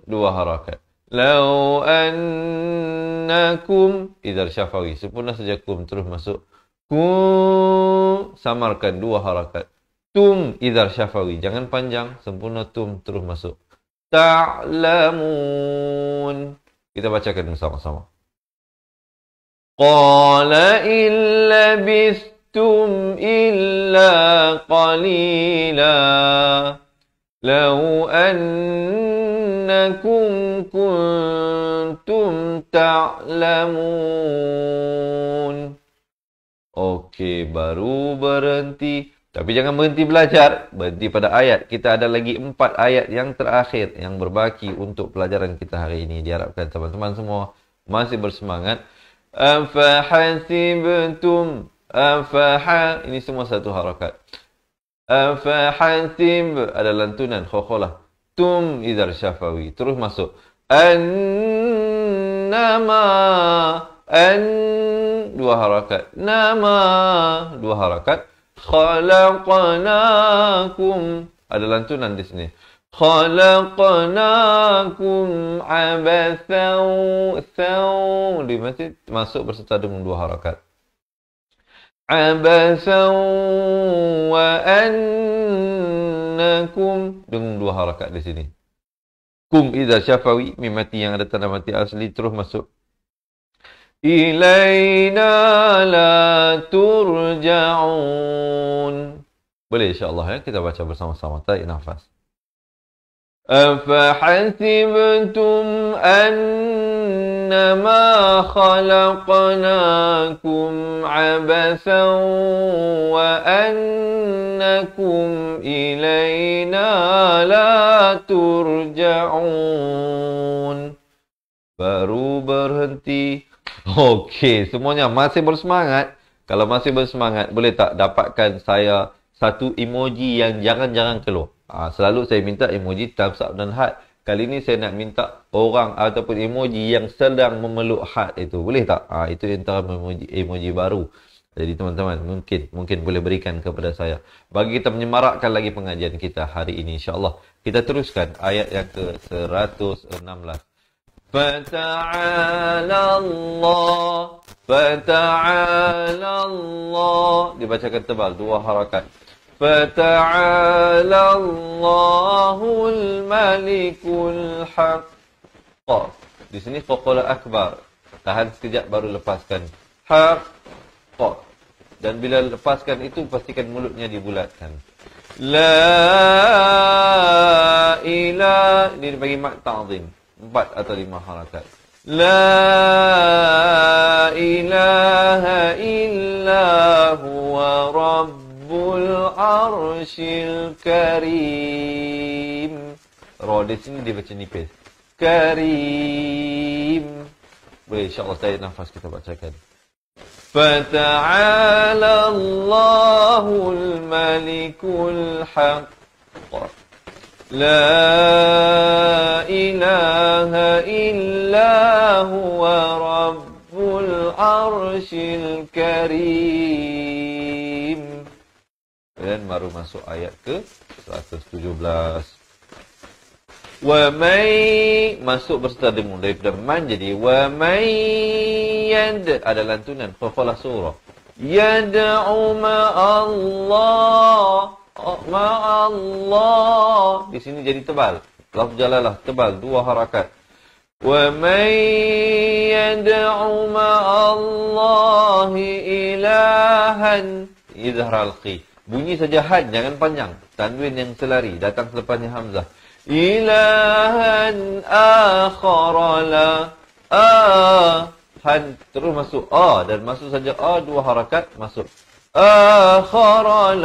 dua harakat. Law annakum, idhar syafawi, sempurna saja kum terus masuk. Kum, samarkan dua harakat. Tum, idhar syafawi, jangan panjang, sempurna tum terus masuk. Ta'lamun. Kita bacakan bersama-sama. Qala illa bistum illa qalila. Law annakum kuntum ta'lamun. Okey, baru berhenti. Tapi jangan berhenti belajar. Berhenti pada ayat. Kita ada lagi 4 ayat yang terakhir yang berbaki untuk pelajaran kita hari ini. Diharapkan teman-teman semua masih bersemangat. Afahasibtum. Ini semua satu harakat. Afahasib ada lantunan khokholah. Tum idhar syafawi. Terus masuk. Annama. Dua harakat. Nama. Dua harakat. Khalaqnakum. Ada lantunan di sini. Khalaqnakum abathaw. Di masjid masuk berserta dengan dua harakat. Abathaw wa annakum, dengan dua harakat di sini. Kum idza syafawi, mim mati yang ada tanda mati asli terus masuk. Ilaina la turja'un. Boleh insya-Allah ya, kita baca bersama-sama. Tarik nafas. Afahasibtum annama khalaqnakum abathan wa annakum ilaina la turja'un. Baru berhenti. Okey, semuanya masih bersemangat? Kalau masih bersemangat, boleh tak dapatkan saya satu emoji yang jangan-jangan keluar? Selalu saya minta emoji thumbs up dan heart. Kali ini saya nak minta orang ataupun emoji yang sedang memeluk heart itu. Boleh tak? Itu antara emoji baru. Jadi teman-teman mungkin boleh berikan kepada saya. Bagi kita menyemarakkan lagi pengajian kita hari ini insya-Allah. Kita teruskan ayat yang ke-116. Fata'ala Allah. Dibacakan tebal, dua harakat. Fata'ala Allahul Malikul Haqq. Di sini faqala akbar. Tahan sekejap baru lepaskan. Haqq. Dan bila lepaskan itu pastikan mulutnya dibulatkan. La ilaha, ini bagi mak ta'zim. 4 atau 5 harakat. La ilaha illa huwa rabbul arshil karim. Ra di sini dibaca nipis. Karim. Boleh insya-Allah tarik nafas kita bacakan. Fata'ala Allahul Malikul Haqq. La ilaha illa huwa rabbul arshil karim. Kemudian baru masuk ayat ke 117. Wa may, masuk berserta dengung daripada man jadi wa may yad, ada lantunan qafalah surah. Yad'u ma'allah, ma'allah. Di sini jadi tebal. Lafz jalalah tebal, 2 harakat. Wa may yad'u ma'allahi ilahan, izhar al-qi. Bunyi saja had, jangan panjang. Tanwin yang selari datang selepasnya hamzah. Ilahan akhara han terus masuk a, dan masuk saja a 2 harakat masuk. Akhara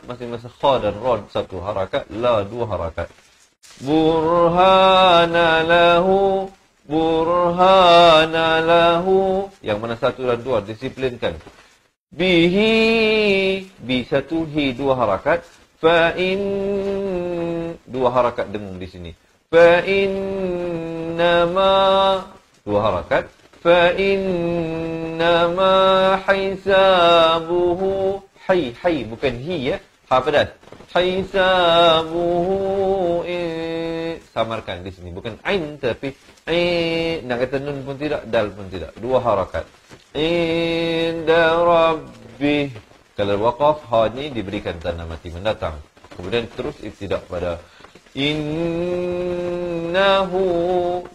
masing-masing kha dan ra 1 harakat, la 2 harakat. Burhana lahu, yang mana 1 dan 2 disiplinkan. Bihi, bi 1 hi 2 harakat. Fa in 2 harakat dengung di sini. Fa innama 2 harakat. Fa innama hisabuhu, hai bukan hi ya, ha pedas. Hisabuhu, samarkan di sini bukan ain tapi nak kata nun pun tidak, dal pun tidak, 2 harakat. Inda rabbih, kalau waqaf ha ni diberikan tanda mati mendatang. Kemudian terus ibtidak pada innahu,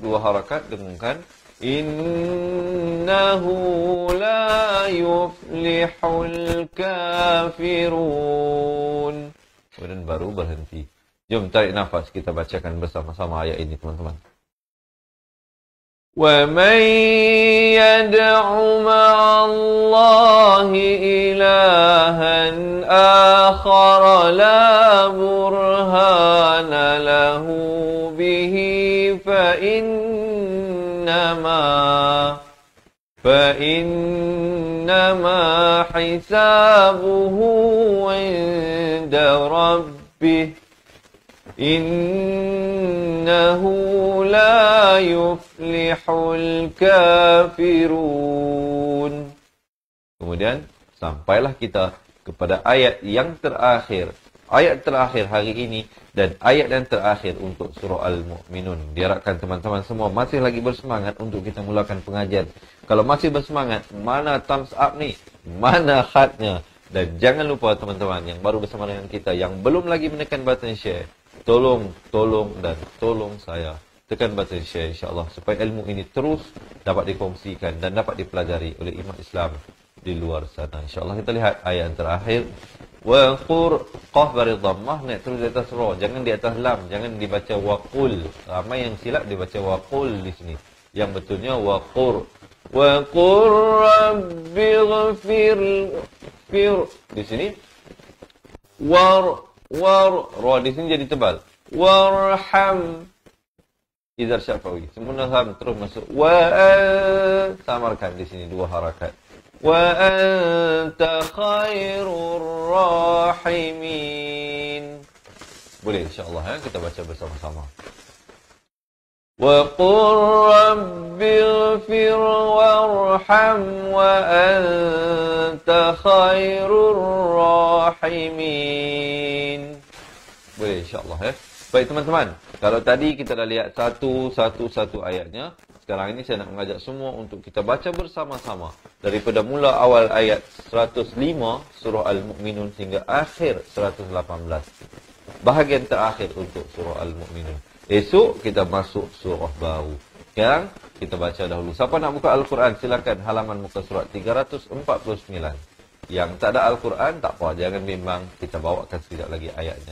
2 harakat dengungkan. Innahu la yuflihul kafirun. Kemudian baru berhenti. Jom tarik nafas, kita bacakan bersama-sama ayat ini teman-teman. وَمَنْ يَدْعُ مَعَ اللَّهِ إِلَٰهًا آخَرَ لَا بُرْهَانَ لَهُ بِهِ فَإِنَّمَا حِسَابُهُ عِندَ رَبِّهِ Innahu la yuflihul kafirun. Kemudian sampailah kita kepada ayat yang terakhir. Ayat terakhir hari ini dan ayat yang terakhir untuk surah Al-Mu'minun. Diharapkan teman-teman semua masih lagi bersemangat untuk kita mulakan pengajian. Kalau masih bersemangat, mana thumbs up ni? Mana khatnya? Dan jangan lupa teman-teman yang baru bersama dengan kita, yang belum lagi menekan button share, tolong saya tekan button share insya-Allah supaya ilmu ini terus dapat dikongsikan dan dapat dipelajari oleh umat Islam di luar sana. Insya-Allah kita lihat ayat yang terakhir. Wa qur, qaf bari dhammah, naik terus di atas ra, jangan di atas lam, jangan dibaca waqul. Ramai yang silap dibaca waqul di sini. Yang betulnya waqur. Wa qur rabbighfir di sini. Ra di sini jadi tebal. Warham, izhar syafawi. Sempurna ham terus masuk. Samarkan di sini 2 harakat. Wa anta khairur rahimin. Boleh insya-Allah ya, kita baca bersama-sama. Wa qur rabbighfir warham wa anta khairur rahimin. Boleh insya-Allah ya. Baik teman-teman, kalau tadi kita dah lihat satu ayatnya, sekarang ini saya nak mengajak semua untuk kita baca bersama-sama daripada mula awal ayat 105 surah Al-Mu'minun hingga akhir 118. Bahagian terakhir untuk surah Al-Mu'minun. Esok kita masuk surah baru. Sekarang kita baca dahulu. Siapa nak buka Al-Quran, silakan halaman muka surat 349. Yang tak ada Al-Quran, tak apa, jangan bimbang, kita bawakan sekejap lagi ayatnya.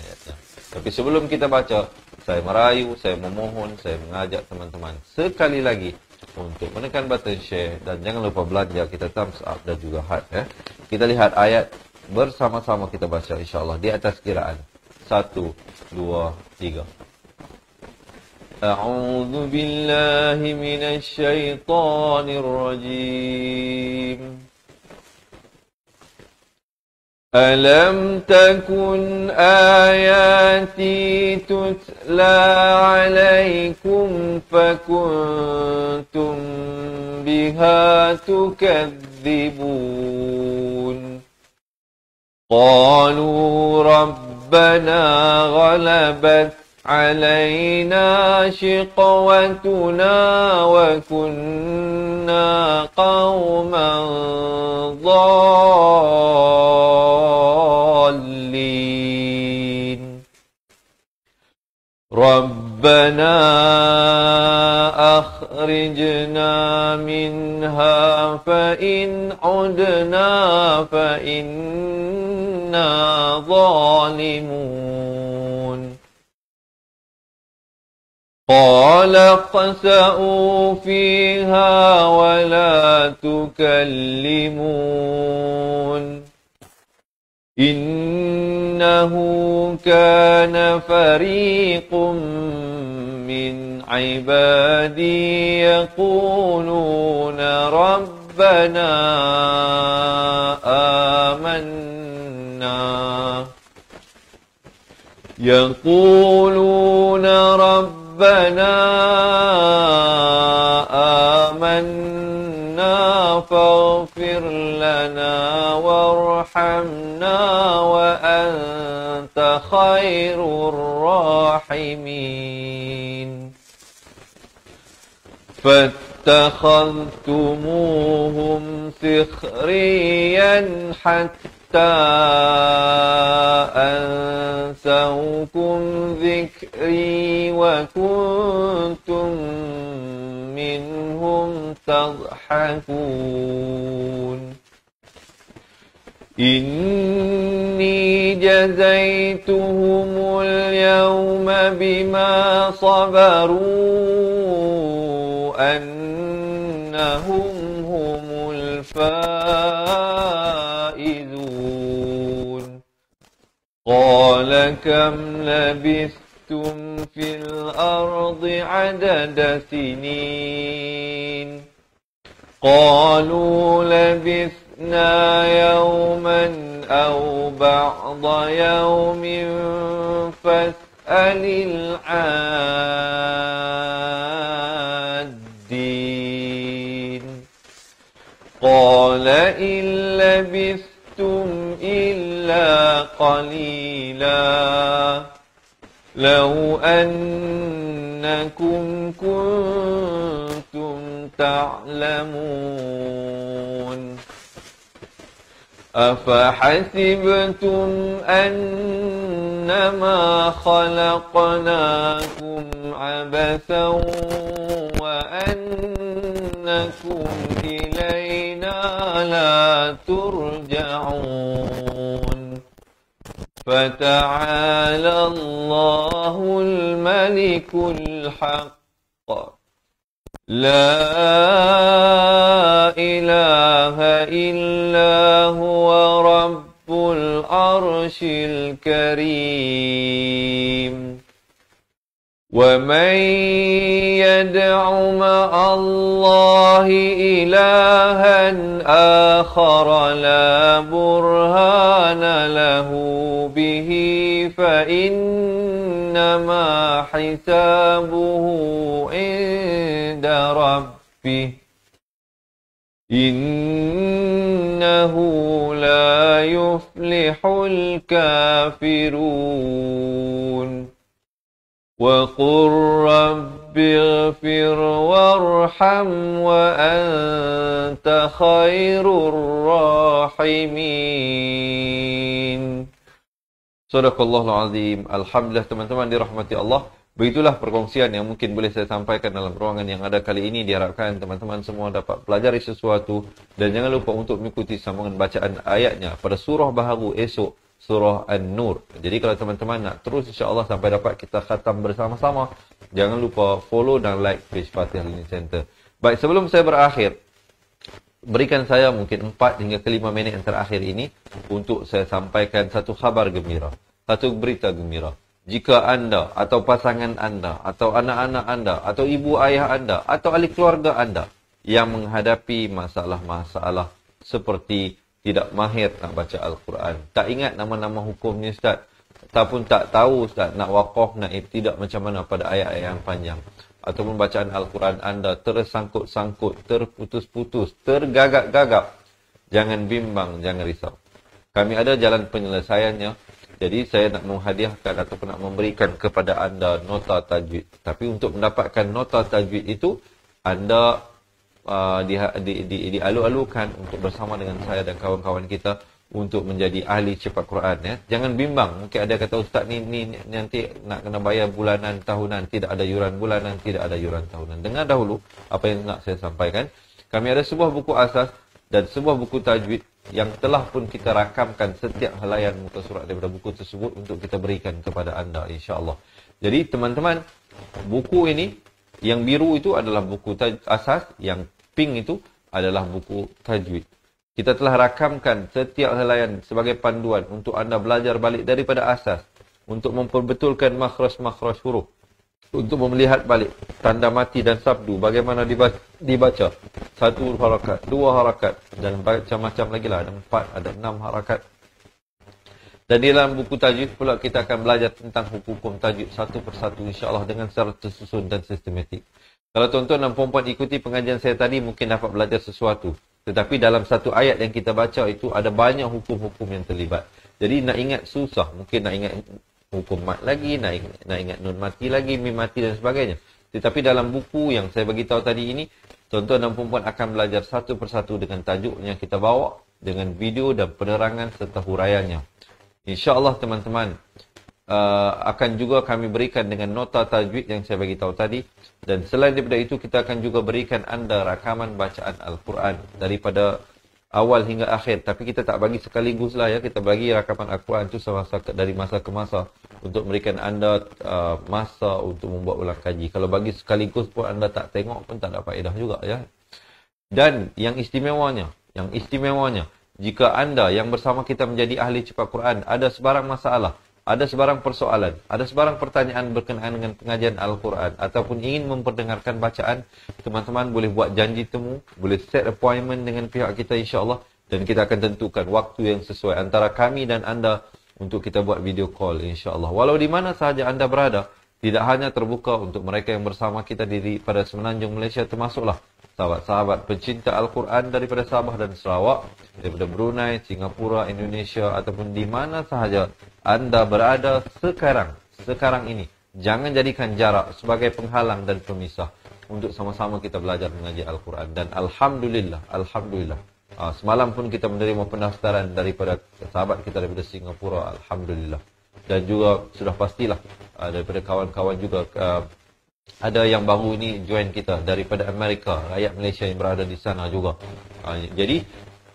Tapi sebelum kita baca, saya merayu, saya memohon, saya mengajak teman-teman sekali lagi untuk menekan button share dan jangan lupa belanja kita thumbs up dan juga heart ya. Kita lihat ayat bersama-sama, kita baca insya-Allah di atas kiraan 1 2 3. A'udzu billahi minasy syaithanir rajim. ألم تكن آياتي تتلى عليكم فكنتم بها تكذبون قالوا ربنا غلبت علينا شقوتنا وكنا قوما ضالين ربنا أخرجنا منها فإن عدنا فإنا ظالمون قال اخسئوا فيها ولا تكلمون إنه كان فريق من عبادي يقولون ربنا آمنا فاغفر لنا وارحمنا وأنت خير الراحمين فاتخذتموهم سخريا حتى أنسوكم ذكري وكنتم منهم تضحكون إني جزيتهم اليوم بما صبروا أنهم هم الفائزون قال كم لبثتم في الأرض عدد سنين قالوا لبثنا يوما أو بعض يوم فاسأل العادين قال إن لبثتم إلا قليلا لو أنكم كنتم تعلمون أفحسبتم أنما خلقناكم عبثا وأنكم إلينا لا ترجعون فتعالى الله الملك الحق لا إله إلا هو رب العرش الكريم ومن يدع مع الله إلها آخر لا برهان له به فإنما حسابه عند ربه إنه لا يفلح الكافرون وقل رب اغفر وارحم وأنت خير الراحمين. Sadaqallahul azim. Alhamdulillah teman-teman dirahmati Allah. Begitulah perkongsian yang mungkin boleh saya sampaikan dalam ruangan yang ada kali ini. Diharapkan teman-teman semua dapat pelajari sesuatu. Dan jangan lupa untuk mengikuti sambungan bacaan ayatnya pada surah baharu esok, surah An-Nur. Jadi kalau teman-teman nak terus insya-Allah sampai dapat kita khatam bersama-sama, jangan lupa follow dan like page Fatihah Learning Center. Baik, sebelum saya berakhir, berikan saya mungkin 4 hingga 5 minit yang terakhir ini untuk saya sampaikan satu khabar gembira, satu berita gembira. Jika anda atau pasangan anda atau anak-anak anda atau ibu ayah anda atau ahli keluarga anda yang menghadapi masalah-masalah seperti tidak mahir nak baca Al-Quran, tak ingat nama-nama hukumnya Ustaz, ataupun tak tahu Ustaz nak waqaf, nak ibtidak macam mana pada ayat-ayat yang panjang, ataupun bacaan Al-Quran anda tersangkut-sangkut, terputus-putus, tergagap-gagap, jangan bimbang, jangan risau. Kami ada jalan penyelesaiannya. Jadi saya nak menghadiahkan ataupun nak memberikan kepada anda nota tajwid. Tapi untuk mendapatkan nota tajwid itu, anda dialu-alukan untuk bersama dengan saya dan kawan-kawan kita untuk menjadi ahli cepat Quran. Ya. Jangan bimbang. Mungkin ada kata ustaz ni nanti nak kena bayar bulanan, tahunan. Tidak ada yuran bulanan, tidak ada yuran tahunan. Dengar dahulu apa yang nak saya sampaikan. Kami ada sebuah buku asas dan sebuah buku tajwid yang telah pun kita rakamkan setiap helaian muka surat daripada buku tersebut untuk kita berikan kepada anda, insya-Allah. Jadi teman-teman, buku ini yang biru itu adalah buku asas, yang pink itu adalah buku tajwid. Kita telah rakamkan setiap helaian sebagai panduan untuk anda belajar balik daripada asas, untuk memperbetulkan makhraj-makhraj huruf, untuk melihat balik tanda mati dan sabdu, bagaimana dibaca. 1 harakat, 2 harakat, dan macam-macam lagi lah. Ada 4, ada 6 harakat. Dan di dalam buku tajwid pula kita akan belajar tentang hukum tajwid satu persatu, insya-Allah, dengan secara tersusun dan sistematik. Kalau tuan-tuan dan puan-puan ikuti pengajian saya tadi, mungkin dapat belajar sesuatu. Tetapi dalam satu ayat yang kita baca itu ada banyak hukum-hukum yang terlibat. Jadi nak ingat susah. Mungkin nak ingat hukum mat lagi, nak ingat nun mati lagi, mim mati dan sebagainya. Tetapi dalam buku yang saya bagi tahu tadi ini, tuan-tuan dan puan-puan akan belajar satu persatu dengan tajuk yang kita bawa, dengan video dan penerangan serta huraiannya. InsyaAllah teman-teman, akan juga kami berikan dengan nota tajwid yang saya bagi tahu tadi. Dan selain daripada itu, kita akan juga berikan anda rakaman bacaan Al-Quran daripada awal hingga akhir. Tapi kita tak bagi sekaligus lah ya. Kita bagi rakaman Al-Quran itu dari masa ke masa untuk memberikan anda masa untuk membuat ulang kaji. Kalau bagi sekaligus pun anda tak tengok pun tak ada faedah juga ya. Dan yang istimewanya, jika anda yang bersama kita menjadi ahli cepat Quran, ada sebarang masalah, ada sebarang persoalan, ada sebarang pertanyaan berkenaan dengan pengajian Al-Quran ataupun ingin memperdengarkan bacaan, teman-teman boleh buat janji temu, boleh set appointment dengan pihak kita insya-Allah, dan kita akan tentukan waktu yang sesuai antara kami dan anda untuk kita buat video call insya-Allah. Walau di mana sahaja anda berada, tidak hanya terbuka untuk mereka yang bersama kita pada Semenanjung Malaysia, termasuklah sahabat-sahabat pencinta Al-Quran daripada Sabah dan Sarawak, daripada Brunei, Singapura, Indonesia ataupun di mana sahaja anda berada sekarang ini. Jangan jadikan jarak sebagai penghalang dan pemisah untuk sama-sama kita belajar mengaji Al-Quran. Dan Alhamdulillah, semalam pun kita menerima pendaftaran daripada sahabat kita daripada Singapura, Alhamdulillah. Dan juga sudah pastilah daripada kawan-kawan juga ada yang baru ini join kita daripada Amerika, rakyat Malaysia yang berada di sana juga. Jadi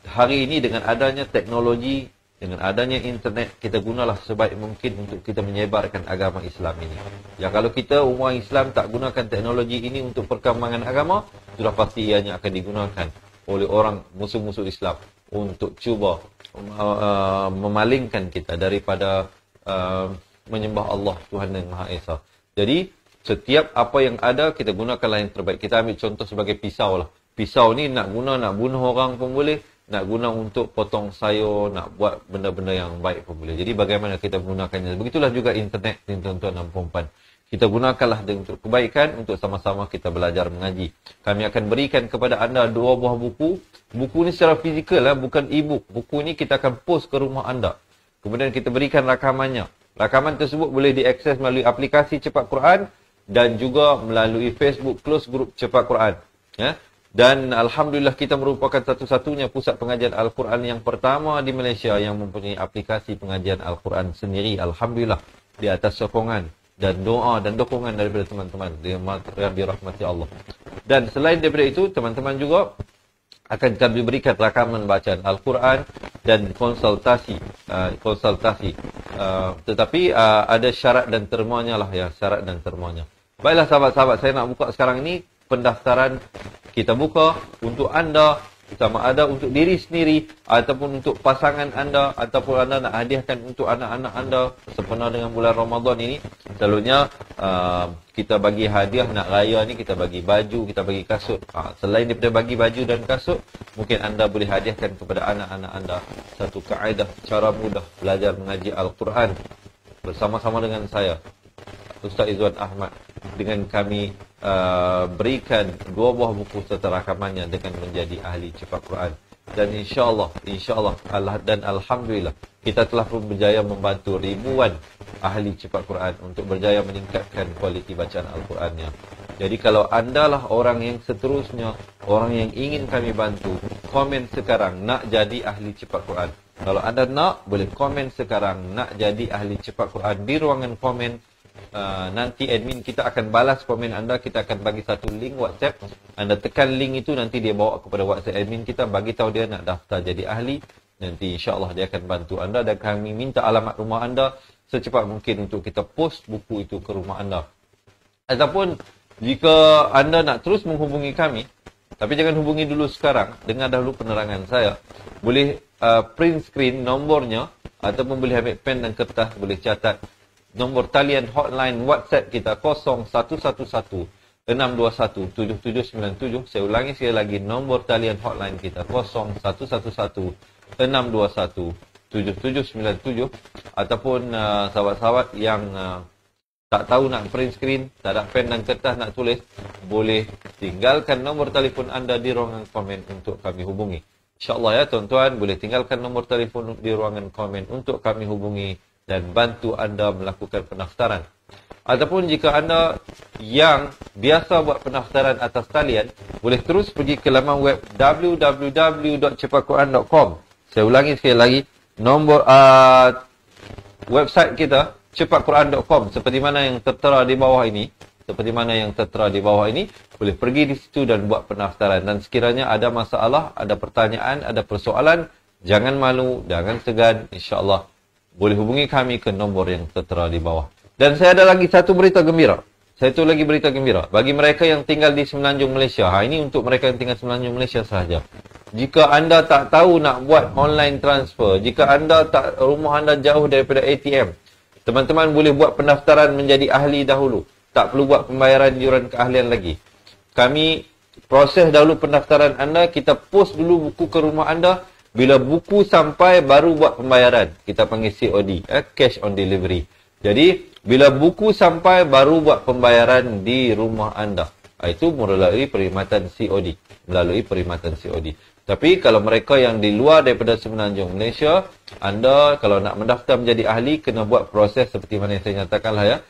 hari ini dengan adanya teknologi, dengan adanya internet, kita gunalah sebaik mungkin untuk kita menyebarkan agama Islam ini. Ya, kalau kita umat Islam tak gunakan teknologi ini untuk perkembangan agama, sudah pasti ianya akan digunakan oleh orang musuh-musuh Islam untuk cuba memalingkan kita daripada menyembah Allah Tuhan yang Maha Esa. Jadi setiap apa yang ada kita gunakanlah yang terbaik. Kita ambil contoh sebagai pisau lah. Pisau ni nak bunuh orang pun boleh, nak guna untuk potong sayur, nak buat benda-benda yang baik pun boleh. Jadi bagaimana kita menggunakannya? Begitulah juga internet, tuan-tuan dan puan-puan. Kita gunakanlah untuk kebaikan, untuk sama-sama kita belajar mengaji. Kami akan berikan kepada anda 2 buah buku. Buku ni secara fizikal lah, bukan e-book. Buku ni kita akan post ke rumah anda. Kemudian kita berikan rakamannya. Rakaman tersebut boleh diakses melalui aplikasi Cepat Quran dan juga melalui Facebook Close Group Cepat Quran. Ya. Dan Alhamdulillah kita merupakan satu-satunya pusat pengajian Al-Quran yang pertama di Malaysia yang mempunyai aplikasi pengajian Al-Quran sendiri. Alhamdulillah, di atas sokongan dan doa dan dukungan daripada teman-teman yang dirahmati Allah. Dan selain daripada itu, teman-teman juga akan kami berikan rakaman bacaan Al-Quran dan konsultasi. Tetapi ada syarat dan termanya lah ya, syarat dan termanya. Baiklah sahabat-sahabat, saya nak buka sekarang ini pendaftaran. Kita buka untuk anda, sama ada untuk diri sendiri ataupun untuk pasangan anda ataupun anda nak hadiahkan untuk anak-anak anda sempena dengan bulan Ramadan ini. Selalunya kita bagi hadiah nak raya ni, kita bagi baju, kita bagi kasut. Selain daripada bagi baju dan kasut, mungkin anda boleh hadiahkan kepada anak-anak anda satu kaedah cara mudah belajar mengaji Al-Quran bersama-sama dengan saya, Ustaz Izwan Ahmad, dengan kami berikan 2 buah buku serta rakamannya dengan menjadi ahli cepat Quran. Dan insyaAllah Allah dan Alhamdulillah kita telah pun berjaya membantu ribuan ahli cepat Quran untuk berjaya meningkatkan kualiti bacaan Al-Qurannya. Jadi kalau anda lah orang yang seterusnya, orang yang ingin kami bantu, komen sekarang nak jadi ahli cepat Quran. Kalau anda nak, boleh komen sekarang nak jadi ahli cepat Quran di ruangan komen. Nanti admin kita akan balas komen anda. Kita akan bagi satu link WhatsApp. Anda tekan link itu, nanti dia bawa kepada WhatsApp admin kita, bagi tahu dia nak daftar jadi ahli. Nanti insyaAllah dia akan bantu anda, dan kami minta alamat rumah anda secepat mungkin untuk kita post buku itu ke rumah anda. Ataupun jika anda nak terus menghubungi kami, tapi jangan hubungi dulu sekarang, dengar dahulu penerangan saya. Boleh print screen nombornya, ataupun boleh ambil pen dan kertas, boleh catat nombor talian hotline WhatsApp kita 0111-621-7797. Saya ulangi sekali lagi, nombor talian hotline kita 0111-621-7797. Ataupun sahabat-sahabat yang tak tahu nak print screen, tak ada pen dan kertas nak tulis, boleh tinggalkan nombor telefon anda di ruangan komen untuk kami hubungi. InsyaAllah ya tuan-tuan, boleh tinggalkan nombor telefon di ruangan komen untuk kami hubungi dan bantu anda melakukan pendaftaran. Ataupun jika anda yang biasa buat pendaftaran atas talian, boleh terus pergi ke laman web www.cepatquran.com. Saya ulangi sekali lagi, nombor website kita cepatquran.com, seperti mana yang tertera di bawah ini. Boleh pergi di situ dan buat pendaftaran. Dan sekiranya ada masalah, ada pertanyaan, ada persoalan, jangan malu, jangan segan, insya-Allah boleh hubungi kami ke nombor yang tertera di bawah. Dan saya ada lagi satu berita gembira. Bagi mereka yang tinggal di Semenanjung Malaysia. Ini untuk mereka yang tinggal di Semenanjung Malaysia sahaja. Jika anda tak tahu nak buat online transfer, jika rumah anda jauh daripada ATM, teman-teman boleh buat pendaftaran menjadi ahli dahulu. Tak perlu buat pembayaran yuran keahlian lagi. Kami proses dahulu pendaftaran anda, kita post dulu buku ke rumah anda. Bila buku sampai, baru buat pembayaran. Kita panggil COD, cash on delivery. Jadi, bila buku sampai, baru buat pembayaran di rumah anda. Itu melalui perkhidmatan COD. Tapi, kalau mereka yang di luar daripada Semenanjung Malaysia, anda kalau nak mendaftar menjadi ahli, kena buat proses seperti mana yang saya nyatakan lah ya.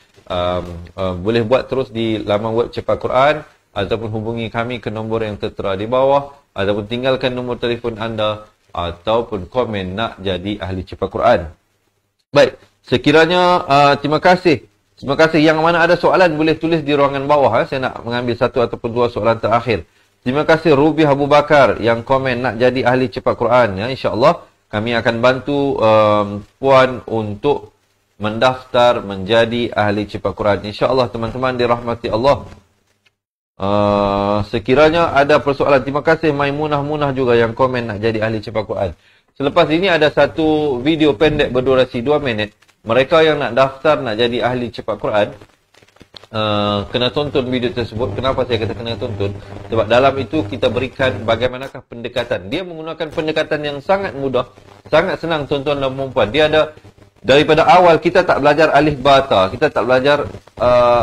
Boleh buat terus di laman web Cepat Quran, ataupun hubungi kami ke nombor yang tertera di bawah, ataupun tinggalkan nombor telefon anda, ataupun komen nak jadi ahli cepat Quran. Baik, sekiranya terima kasih. Yang mana ada soalan boleh tulis di ruangan bawah. Saya nak mengambil satu ataupun dua soalan terakhir. Terima kasih Ruby Abu Bakar yang komen nak jadi ahli cepat Quran. Ya, insya-Allah kami akan bantu puan untuk mendaftar menjadi ahli cepat Quran. Insya-Allah teman-teman dirahmati Allah. Sekiranya ada persoalan, terima kasih Maimunah juga yang komen nak jadi ahli cepat Quran. Selepas ini ada satu video pendek berdurasi 2 minit. Mereka yang nak daftar nak jadi ahli cepat Quran, kena tonton video tersebut. Kenapa saya kata kena tonton? Sebab dalam itu kita berikan bagaimanakah pendekatan. Dia menggunakan pendekatan yang sangat mudah, sangat senang tuan-tuan dan puan-puan. Dia ada daripada awal, kita tak belajar alif bata, kita tak belajar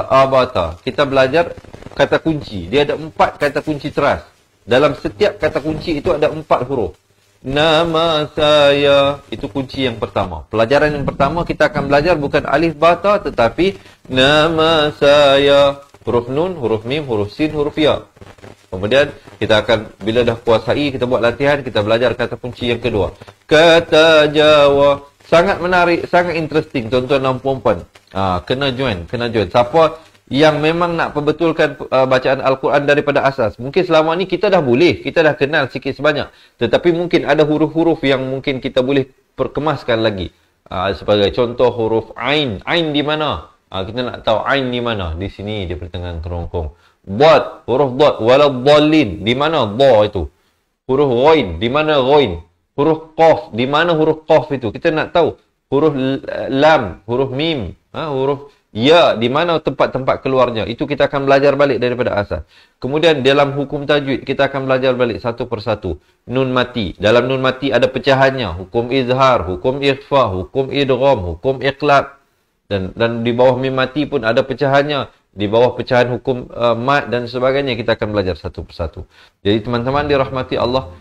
abata. Kita belajar kata kunci. Dia ada 4 kata kunci teras. Dalam setiap kata kunci itu ada 4 huruf. Nama saya, itu kunci yang pertama. Pelajaran yang pertama kita akan belajar bukan alif bata, tetapi nama saya. Huruf nun, huruf mim, huruf sin, huruf ya. Kemudian kita akan, bila dah kuasai, kita buat latihan, kita belajar kata kunci yang kedua. Kata Jawa. Sangat menarik, sangat interesting tuan-tuan dan puan-puan. Kena join. Siapa yang memang nak perbetulkan bacaan Al-Quran daripada asas. Mungkin selama ni kita dah boleh, kita dah kenal sikit sebanyak. Tetapi mungkin ada huruf-huruf yang mungkin kita boleh perkemaskan lagi. Sebagai contoh huruf Ain. Ain di mana? Kita nak tahu Ain di mana. Di sini, di pertengahan kerongkong. Dad, huruf Dad. Waladhdallin. Di mana Dha itu? Huruf Ghain. Di mana Ghain? Huruf Qaf. Di mana huruf Qaf itu? Kita nak tahu. Huruf Lam. Huruf Mim. Huruf Ya, di mana tempat-tempat keluarnya. Itu kita akan belajar balik daripada asas. Kemudian dalam hukum tajwid, kita akan belajar balik satu persatu. Nun mati. Dalam nun mati ada pecahannya. Hukum izhar, hukum ikhfa, hukum idgham, hukum iqlab. Dan di bawah mim mati pun ada pecahannya. Di bawah pecahan hukum mat dan sebagainya, kita akan belajar satu persatu. Jadi teman-teman dirahmati Allah,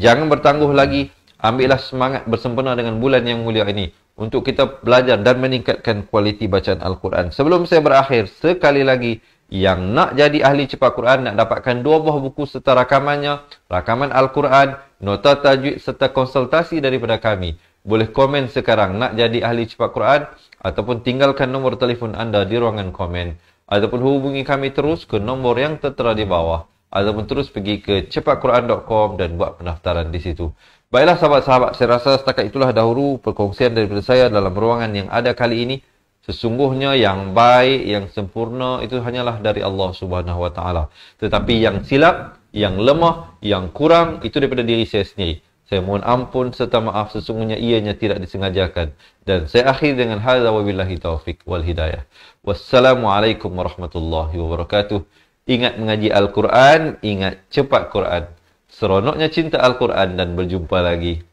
Jangan bertangguh lagi. Ambillah semangat bersempena dengan bulan yang mulia ini untuk kita belajar dan meningkatkan kualiti bacaan Al-Quran. Sebelum saya berakhir, sekali lagi, yang nak jadi ahli cepat Quran, nak dapatkan 2 buah buku serta rakamannya, rakaman Al-Quran, nota tajwid serta konsultasi daripada kami. Boleh komen sekarang nak jadi ahli cepat Quran, ataupun tinggalkan nombor telefon anda di ruangan komen, ataupun hubungi kami terus ke nombor yang tertera di bawah, ataupun terus pergi ke cepatquran.com dan buat pendaftaran di situ. Baiklah sahabat-sahabat, saya rasa setakat itulah dahulu perkongsian daripada saya dalam ruangan yang ada kali ini. Sesungguhnya yang baik, yang sempurna itu hanyalah dari Allah Subhanahu Wa Taala. Tetapi yang silap, yang lemah, yang kurang itu daripada diri saya sendiri. Saya mohon ampun serta maaf, sesungguhnya ianya tidak disengajakan. Dan saya akhiri dengan hadza wabillahi taufik wal hidayah. Wassalamualaikum warahmatullahi wabarakatuh. Ingat mengaji Al-Quran, ingat cepat Quran. Seronoknya cinta Al-Quran dan berjumpa lagi.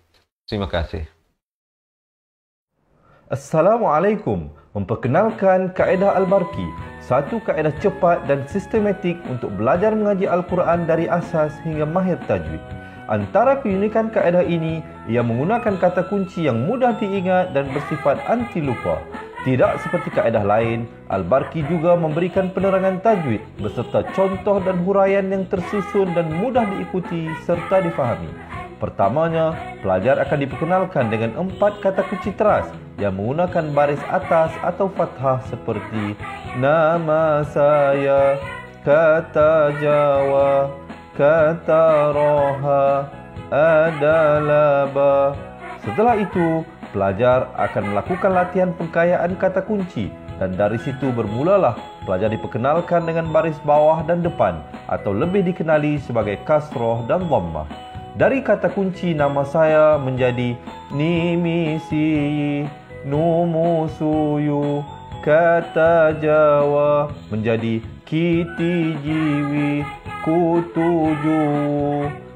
Terima kasih. Assalamualaikum. Memperkenalkan kaedah Al-Barki, satu kaedah cepat dan sistematik untuk belajar mengaji Al-Quran dari asas hingga mahir tajwid. Antara keunikan kaedah ini, ia menggunakan kata kunci yang mudah diingat dan bersifat anti lupa. Tidak seperti kaedah lain, Al-Barki juga memberikan penerangan tajwid beserta contoh dan huraian yang tersusun dan mudah diikuti serta difahami. Pertamanya, pelajar akan diperkenalkan dengan 4 kata kunci teras yang menggunakan baris atas atau fathah seperti nama saya, kata Jawa, kata Roha, adalah ba. Setelah itu, pelajar akan melakukan latihan pengkayaan kata kunci dan dari situ bermulalah pelajar diperkenalkan dengan baris bawah dan depan atau lebih dikenali sebagai kasroh dan dhammah. Dari kata kunci nama saya menjadi nimisi, numusuyu, kata Jawa menjadi kiti jiwi, kutuju.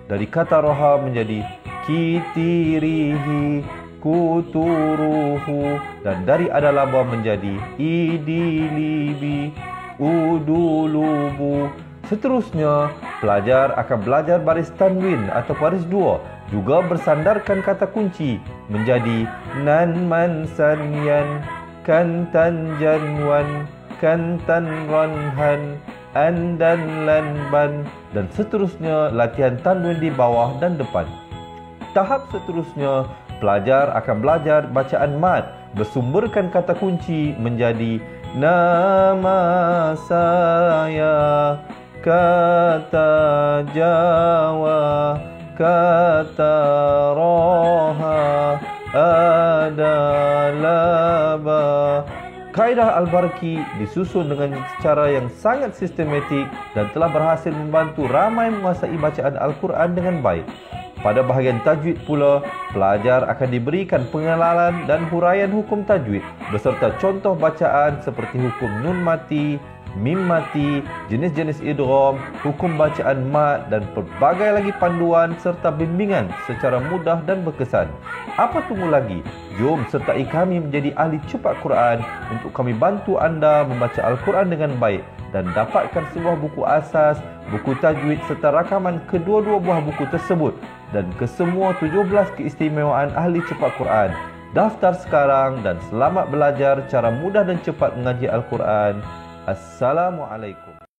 Dari kata roha menjadi kitirihi, kuturuhu. Dan dari adalaba menjadi idilibi, udulubu. Seterusnya, pelajar akan belajar baris tanwin atau baris 2, juga bersandarkan kata kunci menjadi nan man sanyan, kantan janwan, kantan ranhan, andan lanban, dan seterusnya latihan tanwin di bawah dan depan. Tahap seterusnya, pelajar akan belajar bacaan mad, bersumberkan kata kunci menjadi nama saya, kata Jawa, kata Roha, adalah ba. Kaedah Al-Barki disusun dengan cara yang sangat sistematik dan telah berhasil membantu ramai menguasai bacaan Al-Quran dengan baik. Pada bahagian tajwid pula, pelajar akan diberikan pengenalan dan huraian hukum tajwid beserta contoh bacaan seperti hukum nun mati, mim mati, jenis-jenis idgham, hukum bacaan mad dan pelbagai lagi panduan serta bimbingan secara mudah dan berkesan. Apa tunggu lagi? Jom sertai kami menjadi ahli cepat Quran untuk kami bantu anda membaca Al-Quran dengan baik dan dapatkan sebuah buku asas, buku tajwid serta rakaman kedua-dua buah buku tersebut dan kesemua 17 keistimewaan ahli cepat Quran. Daftar sekarang dan selamat belajar cara mudah dan cepat mengaji Al-Quran. Assalamualaikum.